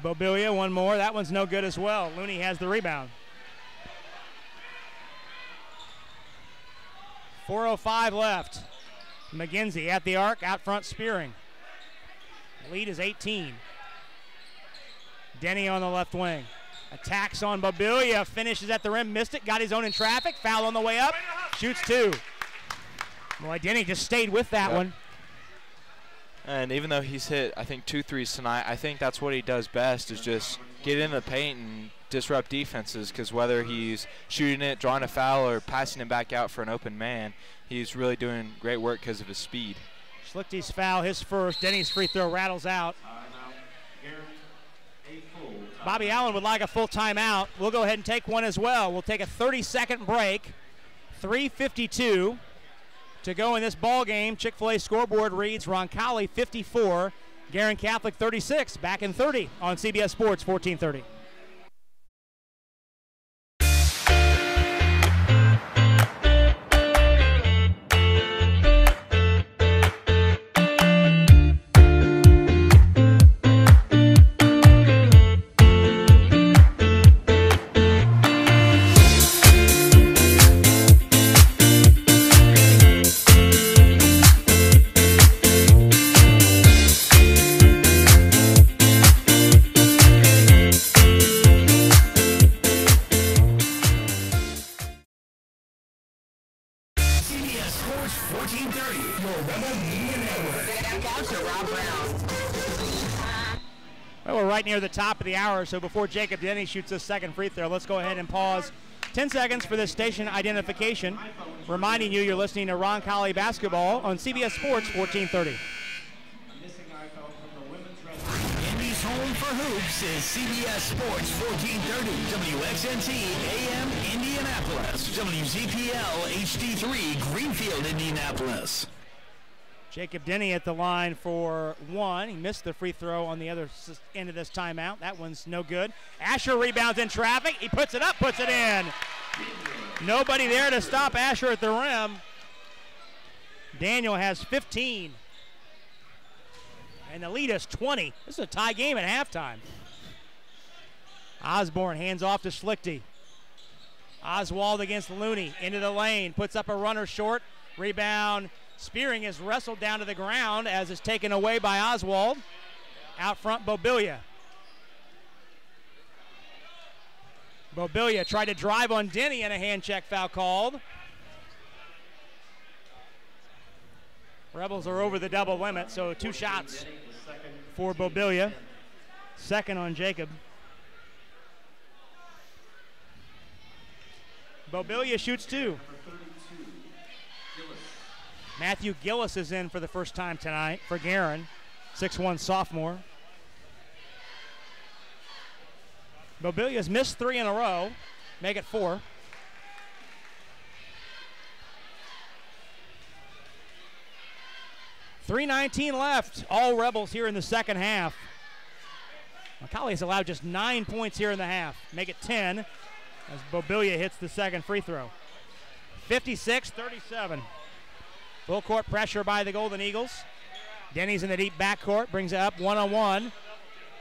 Bobilia, one more. That one's no good as well. Looney has the rebound. 4:05 left. McGinsey at the arc, out front Spearing. Lead is 18. Denny on the left wing. Attacks on Bobilia, finishes at the rim, missed it, got his own in traffic, foul on the way up, shoots 2. Boy, Denny just stayed with that one. And even though he's hit, I think, 2 threes tonight, I think that's what he does best, is just get in the paint and disrupt defenses, because whether he's shooting it, drawing a foul, or passing it back out for an open man, he's really doing great work because of his speed. Schlichty's foul, his first. Denny's free throw rattles out. Bobby Allen would like a full timeout. We'll go ahead and take one as well. We'll take a 30-second break. 3:52 to go in this ball game. Chick-fil-A scoreboard reads Roncalli 54, Guerin Catholic 36. Back in 30 on CBS Sports 1430. Well, we're right near the top of the hour, so before Jacob Denny shoots his second free throw, let's go ahead and pause 10 seconds for this station identification. Reminding you, you're listening to Roncalli basketball on CBS Sports 1430. Indy's home for hoops is CBS Sports 1430, WXNT AM Indianapolis, WZPL HD3 Greenfield, Indianapolis. Jacob Denny at the line for one. He missed the free throw on the other end of this timeout. That one's no good. Asher rebounds in traffic. He puts it up, puts it in. Nobody there to stop Asher at the rim. Daniel has 15. And the lead is 20. This is a tie game at halftime. Osborne hands off to Schlichty. Oswald against Looney. Into the lane. Puts up a runner short. Rebound. Spearing is wrestled down to the ground as it's taken away by Oswald. Out front, Bobilia. Bobilia tried to drive on Denny and a hand check foul called. Rebels are over the double limit, so 2 shots for Bobilia. Second on Jacob. Bobilia shoots 2. Matthew Gillis is in for the first time tonight for Guerin, 6'1" sophomore. Bobilia's missed 3 in a row, make it 4. .319 left, all Rebels here in the second half. Roncalli has allowed just 9 points here in the half, make it 10 as Bobilia hits the second free throw. 56-37. Full court pressure by the Golden Eagles. Denny's in the deep backcourt, brings it up one-on-one.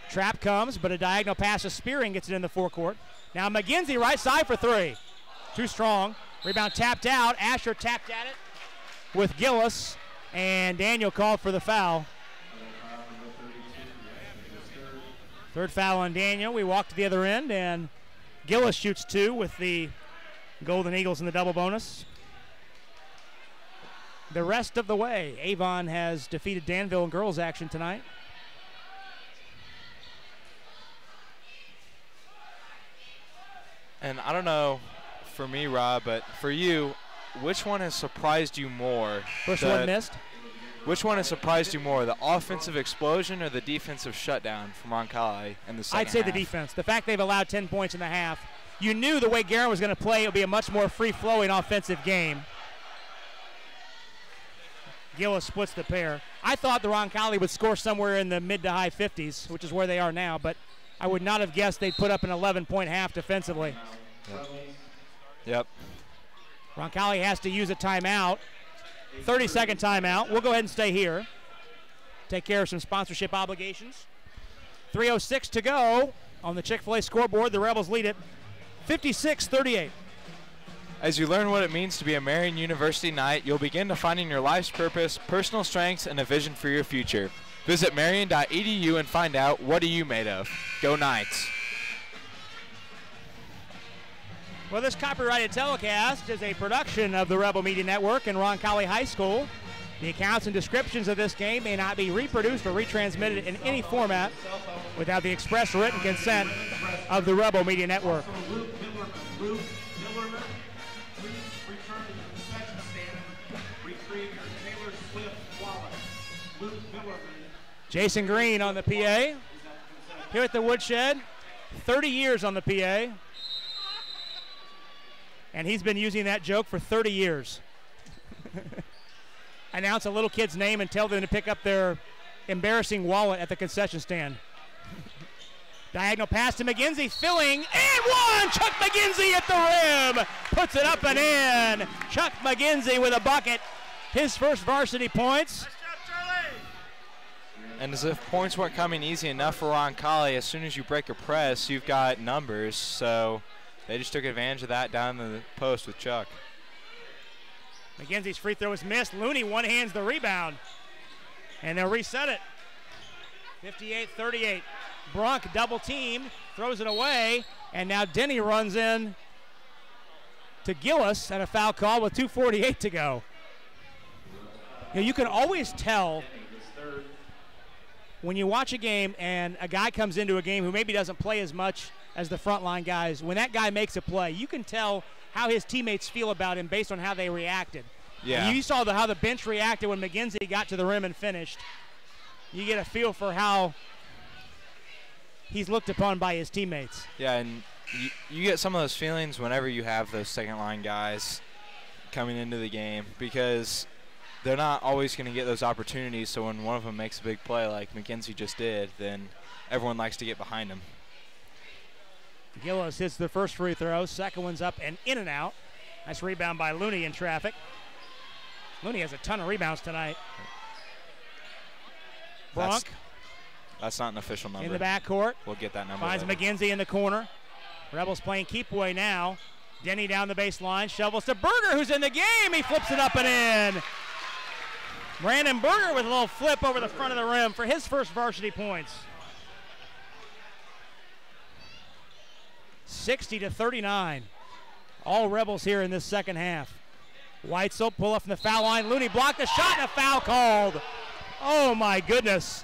Trap comes, but a diagonal pass to Spearing gets it in the forecourt. Now McGinsey right side for 3. Too strong. Rebound tapped out. Asher tapped at it with Gillis, and Daniel called for the foul. Third foul on Daniel. We walk to the other end, and Gillis shoots 2 with the Golden Eagles in the double bonus. The rest of the way, Avon has defeated Danville in girls action tonight. And I don't know for me, Rob, but for you, which one has surprised you more? First one missed. Which one has surprised you more, the offensive explosion or the defensive shutdown from Roncalli in the second I'd say half? the defense. The fact they've allowed 10 points in the half. You knew the way Guerin was going to play, it would be a much more free-flowing offensive game. Gillis splits the pair. I thought the Roncalli would score somewhere in the mid to high 50s, which is where they are now, but I would not have guessed they'd put up an 11-point half defensively. Yep. Roncalli has to use a timeout. 30-second timeout. We'll go ahead and stay here. Take care of some sponsorship obligations. 3:06 to go on the Chick-fil-A scoreboard. The Rebels lead it 56-38. As you learn what it means to be a Marian University Knight, you'll begin to finding your life's purpose, personal strengths, and a vision for your future. Visit marian.edu and find out, what are you made of? Go Knights. Well, this copyrighted telecast is a production of the Rebel Media Network and Roncalli High School. The accounts and descriptions of this game may not be reproduced or retransmitted in any format without the express written consent of the Rebel Media Network. Jason Green on the PA. Here at the Woodshed, 30 years on the PA. And he's been using that joke for 30 years. Announce a little kid's name and tell them to pick up their embarrassing wallet at the concession stand. Diagonal pass to McGinsey, filling, and one! Chuck McGinsey at the rim! Puts it up and in! Chuck McGinsey with a bucket. His first varsity points. And as if points weren't coming easy enough for Roncalli, as soon as you break a press, you've got numbers. So they just took advantage of that down the post with Chuck. McGinsey's free throw is missed. Looney one-hands the rebound. And they'll reset it. 58-38. Bronk double team, throws it away, and now Denny runs in to Gillis and a foul call with 2:48 to go. You know, you can always tell when you watch a game and a guy comes into a game who maybe doesn't play as much as the frontline guys. When that guy makes a play, you can tell how his teammates feel about him based on how they reacted. Yeah. You saw how the bench reacted when McGinty got to the rim and finished. You get a feel for how he's looked upon by his teammates. Yeah, and you get some of those feelings whenever you have those second-line guys coming into the game, because they're not always going to get those opportunities. So when one of them makes a big play like McKenzie just did, then everyone likes to get behind him. Gillis hits the first free throw. Second one's up and in and out. Nice rebound by Looney in traffic. Looney has a ton of rebounds tonight. Bronk. That's not an official number. In the backcourt. We'll get that number. Finds McGinty in the corner. Rebels playing keep away now. Denny down the baseline. Shovels to Berger, who's in the game. He flips it up and in. Brandon Berger with a little flip over the front of the rim for his first varsity points. 60-39. All Rebels here in this second half. Weitzel pull up from the foul line. Looney blocked the shot and a foul called. Oh my goodness.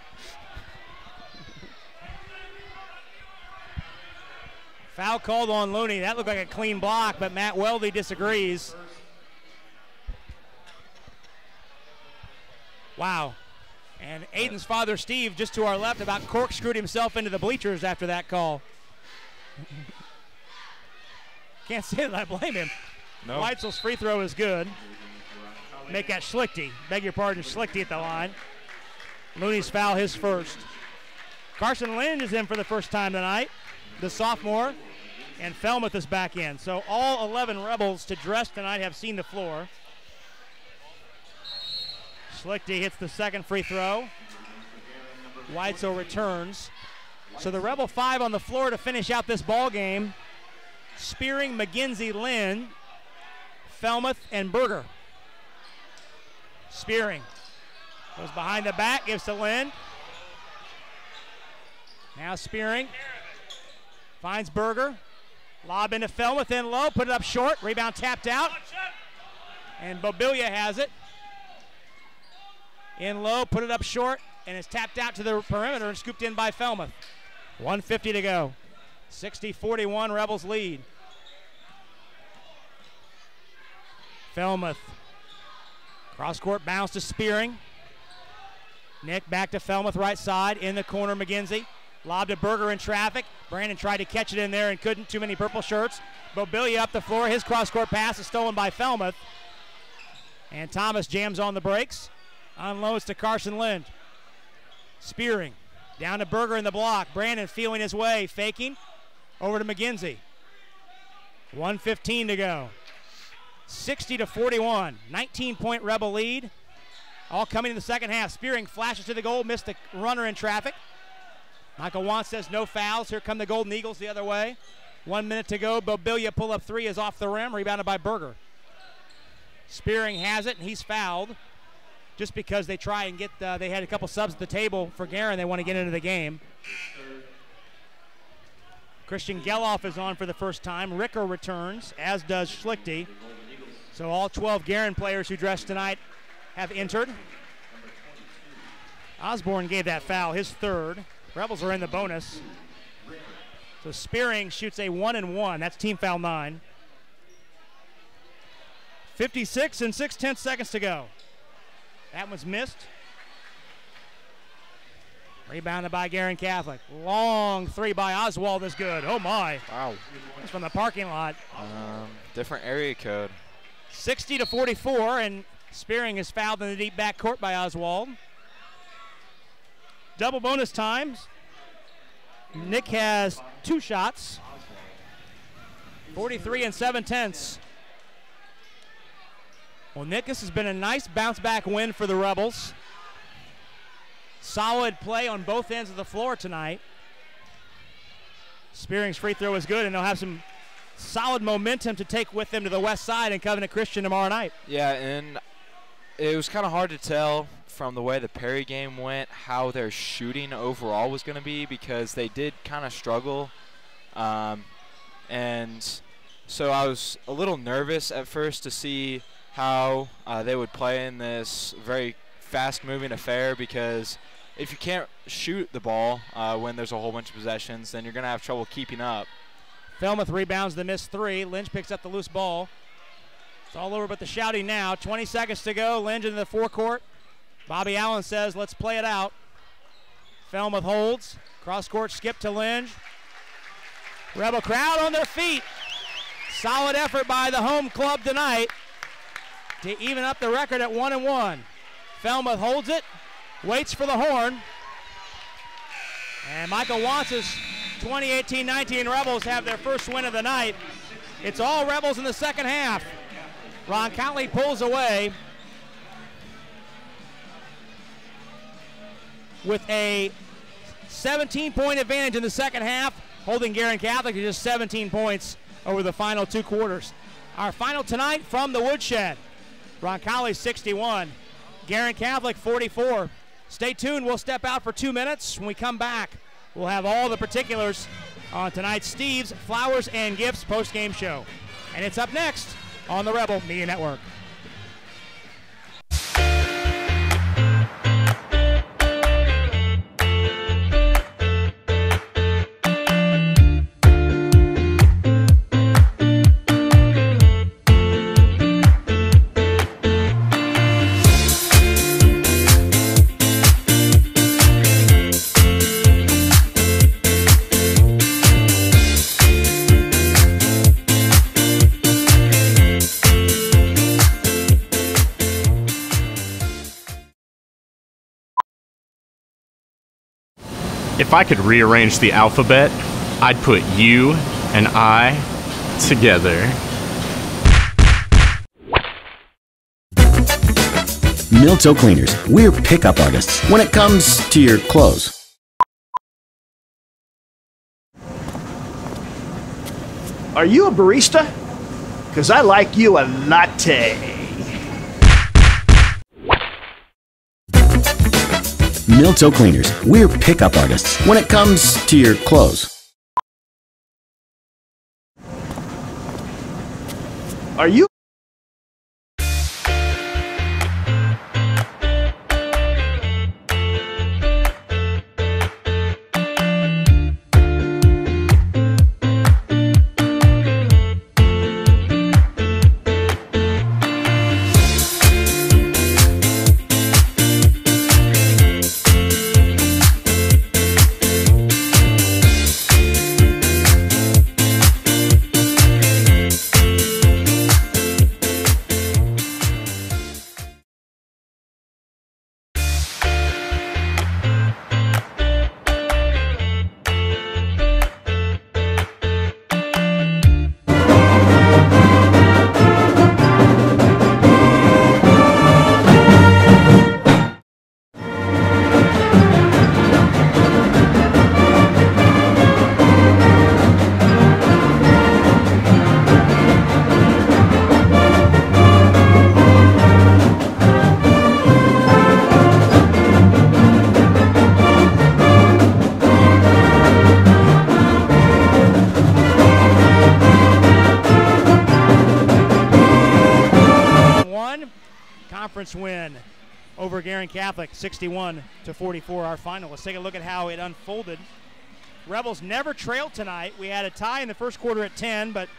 Foul called on Looney. That looked like a clean block, but Matt Weldy disagrees. Wow. And Aiden's father, Steve, just to our left, about corkscrewed himself into the bleachers after that call. Can't say that I blame him. No. Weitzel's free throw is good. Make that Schlichty. Beg your pardon, Schlichty at the line. Looney's foul, his first. Carson Lynch is in for the first time tonight, the sophomore, and Felmuth is back in. So all 11 Rebels to dress tonight have seen the floor. Schlichty hits the second free throw. Weitzel returns. So the Rebel 5 on the floor to finish out this ball game. Spearing, McGinty, Lynn, Felmuth, and Berger. Spearing goes behind the back, gives to Lynn. Now Spearing finds Berger. Lob into Felmuth in low, put it up short. Rebound tapped out. And Bobilia has it. In low, put it up short, and it's tapped out to the perimeter and scooped in by Felmuth. 1:50 to go. 60-41, Rebels lead. Felmuth. Cross-court bounce to Spearing. Nick back to Felmuth, right side. In the corner, McGinty. Lob to Berger in traffic. Brandon tried to catch it in there and couldn't. Too many purple shirts. Bobilia up the floor. His cross-court pass is stolen by Felmuth. And Thomas jams on the brakes. Unloads to Carson Lind. Spearing. Down to Berger in the block. Brandon feeling his way. Faking. Over to McGinty. 1:15 to go. 60-41. 19-point Rebel lead. All coming in the second half. Spearing flashes to the goal. Missed the runner in traffic. Michael Want says no fouls. Here come the Golden Eagles the other way. 1 minute to go. Bobilia pull-up three is off the rim. Rebounded by Berger. Spearing has it, and he's fouled. Just because they try and get, they had a couple subs at the table for Guerin. They want to get into the game. Christian Geloff is on for the first time. Ricker returns, as does Schlichty. So all 12 Guerin players who dressed tonight have entered. Osborne gave that foul, his third. Rebels are in the bonus. So Spearing shoots a 1-and-1. That's team foul 9. 56 and 6/10 seconds to go. That one's missed. Rebounded by Guerin Catholic. Long three by Oswald is good. Oh my. Wow. That's from the parking lot. Different area code. 60-44, and Spearing is fouled in the deep back court by Oswald. Double bonus times. Nick has 2 shots. 43 and 7/10. Well, Nick, this has been a nice bounce-back win for the Rebels. Solid play on both ends of the floor tonight. Spearing's free throw is good, and they'll have some solid momentum to take with them to the west side and Covenant Christian tomorrow night. Yeah, and it was kind of hard to tell from the way the Perry game went how their shooting overall was going to be, because they did kind of struggle. And so I was a little nervous at first to see how they would play in this very fast-moving affair, because if you can't shoot the ball when there's a whole bunch of possessions, then you're going to have trouble keeping up. Falmouth rebounds the missed three. Lynch picks up the loose ball. It's all over but the shouting now. 20 seconds to go. Lynch into the forecourt. Bobby Allen says, let's play it out. Falmouth holds. Cross-court skip to Lynch. Rebel crowd on their feet. Solid effort by the home club tonight to even up the record at 1-1. Falmouth holds it, waits for the horn. And Michael Wance's 2018-19 Rebels have their first win of the night. It's all Rebels in the second half. Roncalli pulls away with a 17-point advantage in the second half, holding Guerin Catholic to just 17 points over the final 2 quarters. Our final tonight from the Woodshed. Roncalli 61, Guerin Catholic 44. Stay tuned, we'll step out for 2 minutes. When we come back, we'll have all the particulars on tonight's Steve's Flowers and Gifts post-game show. And it's up next on the Rebel Media Network. If I could rearrange the alphabet, I'd put you and I together. Milto Cleaners, we're pickup artists when it comes to your clothes. Are you a barista? Because I like you a latte. Milto Cleaners, we're pickup artists when it comes to your clothes. Are you? Win over Guerin Catholic, 61-44, our final. Let's take a look at how it unfolded. Rebels never trailed tonight. We had a tie in the first quarter at 10, but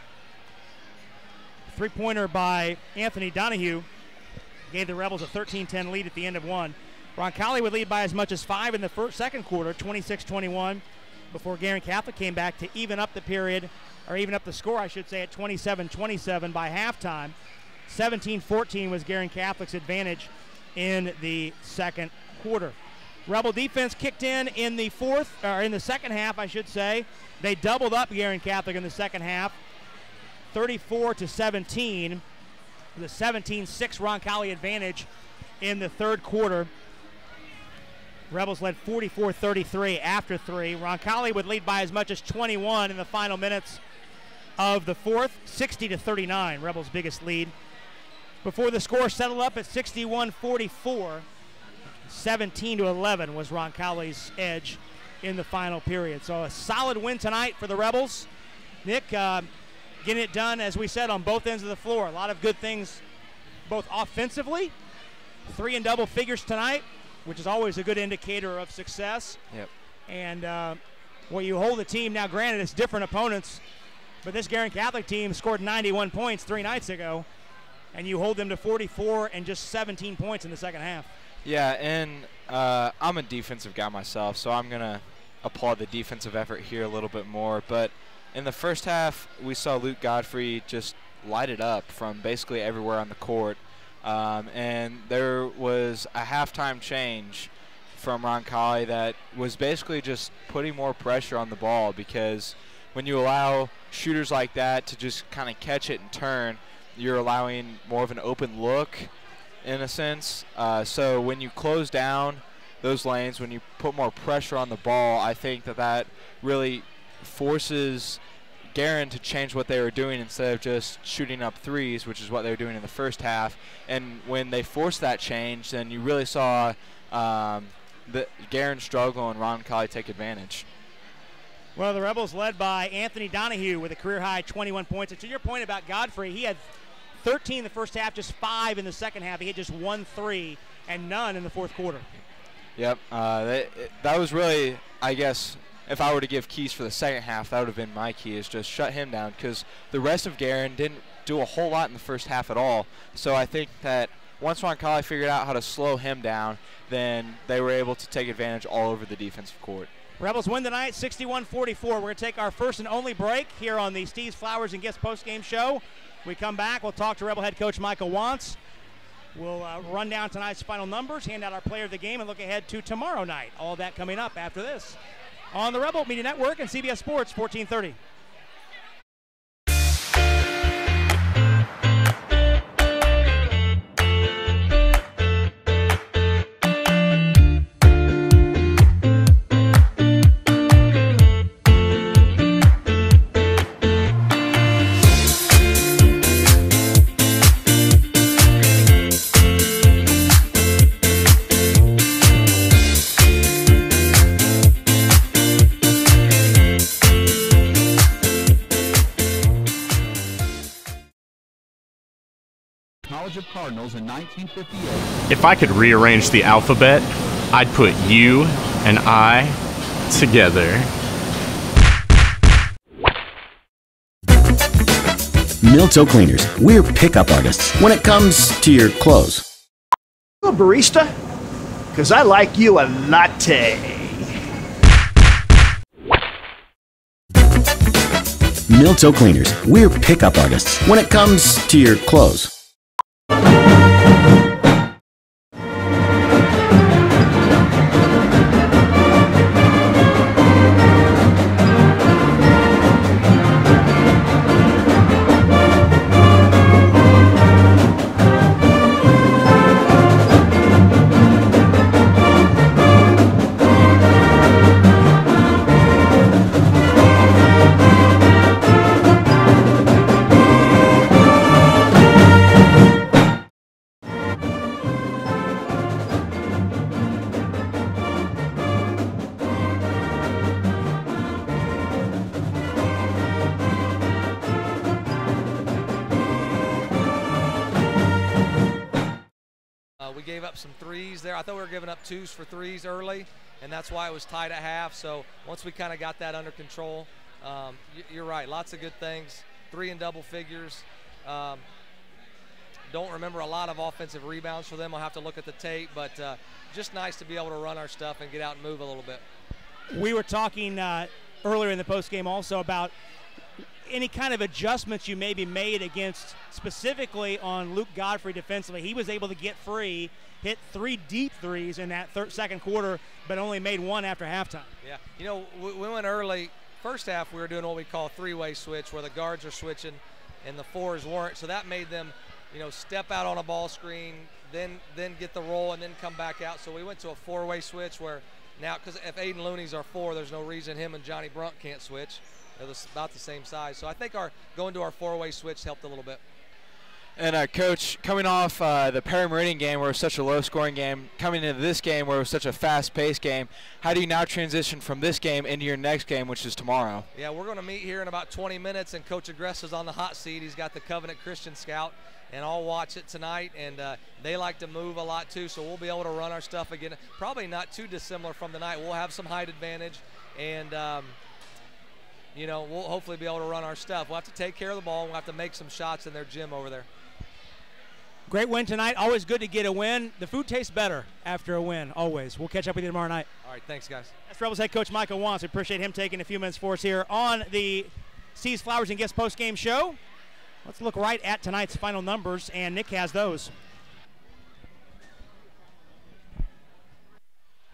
a three-pointer by Anthony Donahue gave the Rebels a 13-10 lead at the end of one. Roncalli would lead by as much as 5 in the second quarter, 26-21, before Guerin Catholic came back to even up the period, or even up the score, I should say, at 27-27 by halftime. 17-14 was Guerin Catholic's advantage in the second quarter. Rebel defense kicked in the second half, I should say. They doubled up Guerin Catholic in the second half, 34-17, with a 17-6 Roncalli advantage in the third quarter. Rebels led 44-33 after 3. Roncalli would lead by as much as 21 in the final minutes of the fourth, 60-39, Rebels' biggest lead. Before the score settled up at 61-44, 17-11 was Roncalli's edge in the final period. So a solid win tonight for the Rebels. Nick, getting it done, as we said, on both ends of the floor. A lot of good things, both offensively, 3 in double figures tonight, which is always a good indicator of success. Yep. And well, you hold the team now. Granted, it's different opponents But this Guerin Catholic team scored 91 points 3 nights ago, and you hold them to 44 and just 17 points in the second half. Yeah, and I'm a defensive guy myself, so I'm going to applaud the defensive effort here a little bit more. But in the first half, we saw Luke Godfrey just light it up from basically everywhere on the court. And there was a halftime change from Roncalli that was basically just putting more pressure on the ball, because when you allow shooters like that to just kind of catch it and turn, you're allowing more of an open look in a sense. So when you close down those lanes, when you put more pressure on the ball, I think that really forces Guerin to change what they were doing instead of just shooting up threes, which is what they were doing in the first half. And when they forced that change, then you really saw the Guerin struggle and Roncalli take advantage. Well, the Rebels led by Anthony Donahue with a career-high 21 points. And to your point about Godfrey, he had 13 in the first half, just 5 in the second half. He had just 1 3 and none in the fourth quarter. Yep, that was really, I guess, if I were to give keys for the second half, that would have been my key, is just shut him down, because the rest of Guerin didn't do a whole lot in the first half at all. So I think that once Roncalli figured out how to slow him down, then they were able to take advantage all over the defensive court. Rebels win tonight 61-44. We're going to take our first and only break here on the Steve's Flowers and Gifts postgame show. We come back, we'll talk to Rebel head coach Michael Wantz. We'll run down tonight's final numbers, hand out our player of the game, and look ahead to tomorrow night. All of that coming up after this on the Rebel Media Network and CBS Sports 1430. Of Cardinals in 1958. If I could rearrange the alphabet, I'd put you and I together. Milto Cleaners, we're pickup artists when it comes to your clothes. You a barista? Because I like you a latte. Milto Cleaners, we're pickup artists when it comes to your clothes. We gave up some threes there. I thought we were giving up 2s for 3s early, and that's why it was tied at half. So once we kind of got that under control, you're right, lots of good things. 3 in double figures. Don't remember a lot of offensive rebounds for them. I'll have to look at the tape, but just nice to be able to run our stuff and get out and move a little bit. We were talking earlier in the postgame also about any kind of adjustments you maybe made against, specifically on Luke Godfrey defensively. He was able to get free, hit 3 deep threes in that second quarter, but only made 1 after halftime. Yeah, you know, we went early. First half, we were doing what we call a 3-way switch, where the guards are switching and the 4s weren't. So that made them, you know, step out on a ball screen, then get the roll, and then come back out. So we went to a 4-way switch where now, because if Aiden Looney's our 4, there's no reason him and Johnny Brunt can't switch. They're about the same size. So I think our going to our 4-way switch helped a little bit. And Coach, coming off the Perry Meridian game where it was such a low-scoring game, coming into this game where it was such a fast-paced game, how do you now transition from this game into your next game, which is tomorrow? Yeah, we're going to meet here in about 20 minutes, and Coach Aggressa's on the hot seat. He's got the Covenant Christian Scout, and I'll watch it tonight. And they like to move a lot too, so we'll be able to run our stuff again. Probably not too dissimilar from tonight. We'll have some height advantage, and you know, we'll hopefully be able to run our stuff. We'll have to take care of the ball, and we'll have to make some shots in their gym over there. Great win tonight. Always good to get a win. The food tastes better after a win, always. We'll catch up with you tomorrow night. All right, thanks, guys. That's Rebels head coach Michael Wantz. We appreciate him taking a few minutes for us here on the Seas, Flowers, and Gifts post-game show. Let's look right at tonight's final numbers, and Nick has those.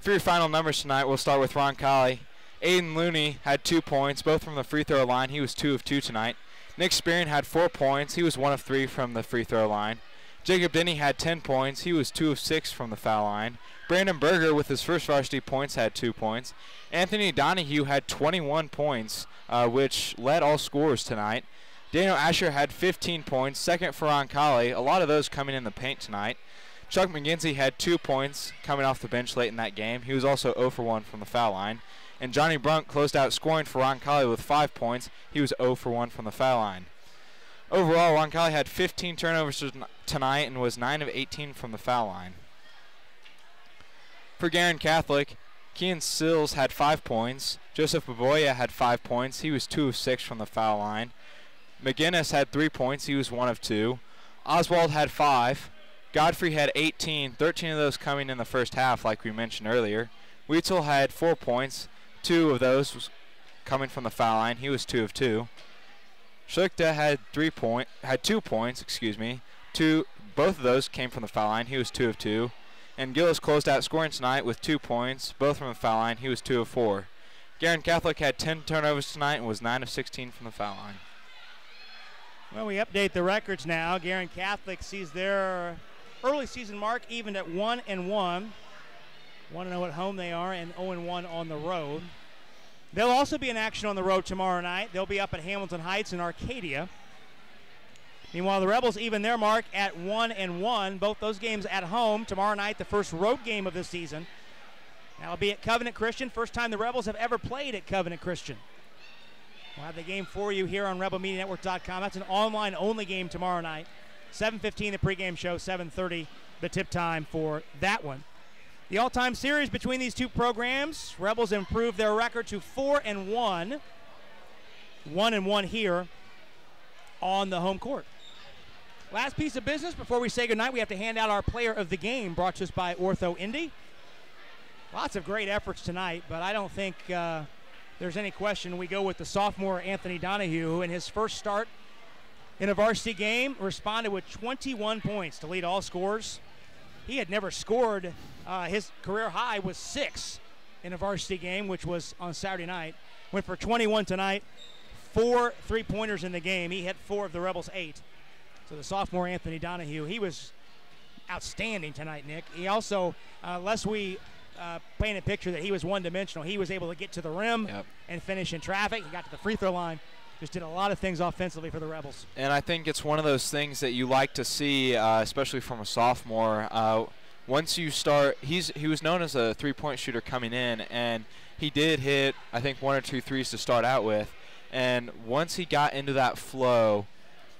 For your final numbers tonight, we'll start with Roncalli. Aiden Looney had 2 points, both from the free throw line. He was 2 of 2 tonight. Nick Spearin had 4 points. He was 1 of 3 from the free throw line. Jacob Denny had 10 points. He was 2 of 6 from the foul line. Brandon Berger, with his first varsity points, had 2 points. Anthony Donahue had 21 points, which led all scorers tonight. Daniel Asher had 15 points, second for Roncalli. A lot of those coming in the paint tonight. Chuck McGinsey had 2 points coming off the bench late in that game. He was also 0 for 1 from the foul line. And Johnny Brunk closed out scoring for Roncalli with 5 points. He was 0 for 1 from the foul line. Overall, Roncalli had 15 turnovers tonight and was 9 of 18 from the foul line. For Guerin Catholic, Kean Sills had 5 points. Joseph Baboya had 5 points. He was 2 of 6 from the foul line. McGinnis had 3 points. He was 1 of 2. Oswald had 5. Godfrey had 18, 13 of those coming in the first half, like we mentioned earlier. Weitzel had 4 points. 2 of those was coming from the foul line. He was 2 of 2. Schlichter had 2 points, both of those came from the foul line. He was 2 of 2. And Gillis closed out scoring tonight with 2 points, both from the foul line. He was 2 of 4. Guerin Catholic had 10 turnovers tonight and was 9 of 16 from the foul line. Well, we update the records now. Guerin Catholic sees their early season mark evened at 1-1. 1-0 at home they are, and 0-1 on the road. They'll also be in action on the road tomorrow night. They'll be up at Hamilton Heights in Arcadia. Meanwhile, the Rebels even their mark at 1-1. Both those games at home. Tomorrow night, the first road game of the season. That'll be at Covenant Christian. First time the Rebels have ever played at Covenant Christian. We'll have the game for you here on RebelMediaNetwork.com. That's an online-only game tomorrow night. 7:15 the pregame show, 7:30 the tip time for that one. The all-time series between these two programs, Rebels improved their record to 4-1. 1-1 here on the home court. Last piece of business before we say goodnight, we have to hand out our player of the game, brought to us by Ortho Indy. Lots of great efforts tonight, but I don't think there's any question we go with the sophomore Anthony Donahue, who in his first start in a varsity game responded with 21 points to lead all scorers. He had never scored. His career high was 6 in a varsity game, which was on Saturday night. Went for 21 tonight, 4 3-pointers in the game. He hit 4 of the Rebels' 8. So the sophomore Anthony Donahue, he was outstanding tonight, Nick. He also, lest we paint a picture that he was one-dimensional, he was able to get to the rim and finish in traffic. He got to the free throw line. Just did a lot of things offensively for the Rebels. And I think it's one of those things that you like to see, especially from a sophomore. Once you start, he was known as a three-point shooter coming in, and he did hit, I think, 1 or 2 threes to start out with. And once he got into that flow,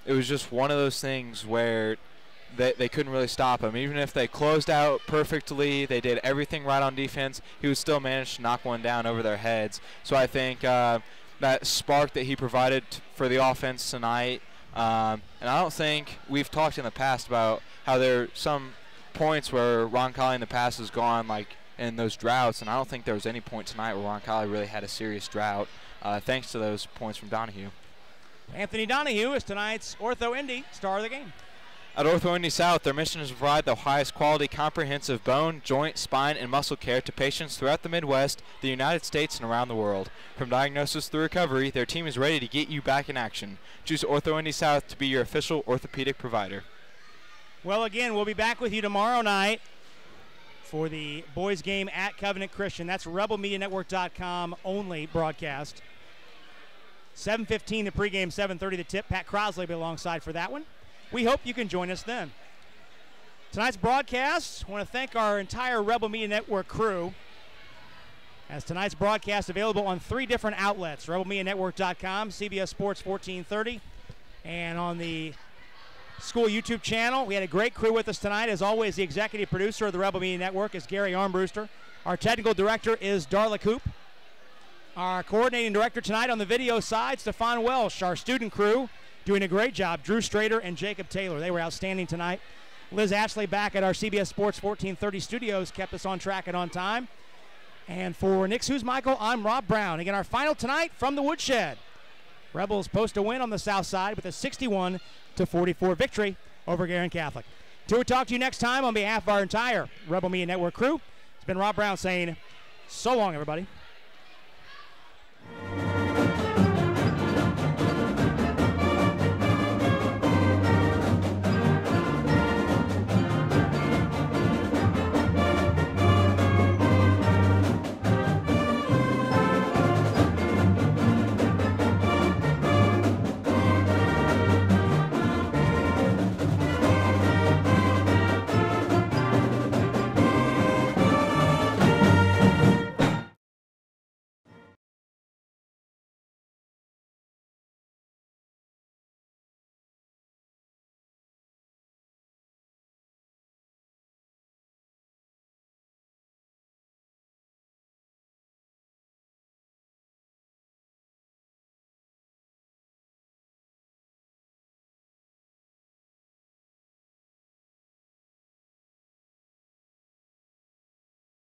it was just one of those things where they couldn't really stop him. Even if they closed out perfectly, they did everything right on defense, he would still manage to knock one down over their heads. So I think that spark that he provided for the offense tonight, and I don't think we've talked in the past about how there are some points where Roncalli in the past has gone like in those droughts, and I don't think there was any point tonight where Roncalli really had a serious drought, thanks to those points from Donahue. Anthony Donahue is tonight's Ortho Indy star of the game. At Ortho Indy South, their mission is to provide the highest quality comprehensive bone, joint, spine, and muscle care to patients throughout the Midwest, the United States, and around the world. From diagnosis through recovery, their team is ready to get you back in action. Choose Ortho Indy South to be your official orthopedic provider. Well, again, we'll be back with you tomorrow night for the boys game at Covenant Christian. That's RebelMediaNetwork.com only broadcast. 7:15 the pregame, 7:30 the tip. Pat Crosley will be alongside for that one. We hope you can join us then. Tonight's broadcast, I want to thank our entire Rebel Media Network crew, as tonight's broadcast available on 3 different outlets, RebelMediaNetwork.com, CBS Sports 1430, and on the school YouTube channel. We had a great crew with us tonight. As always, the executive producer of the Rebel Media Network is Gary Armbruster. Our technical director is Darla Coop. Our coordinating director tonight on the video side, Stefan Welsh. Our student crew doing a great job, Drew Strader and Jacob Taylor. They were outstanding tonight. Liz Ashley back at our CBS Sports 1430 studios kept us on track and on time. And for Nick Michael, I'm Rob Brown. Again, our final tonight from the Woodshed. Rebels post a win on the south side with a 61-44 victory over Guerin Catholic. Till we talk to you next time on behalf of our entire Rebel Media Network crew, it's been Rob Brown saying so long, everybody.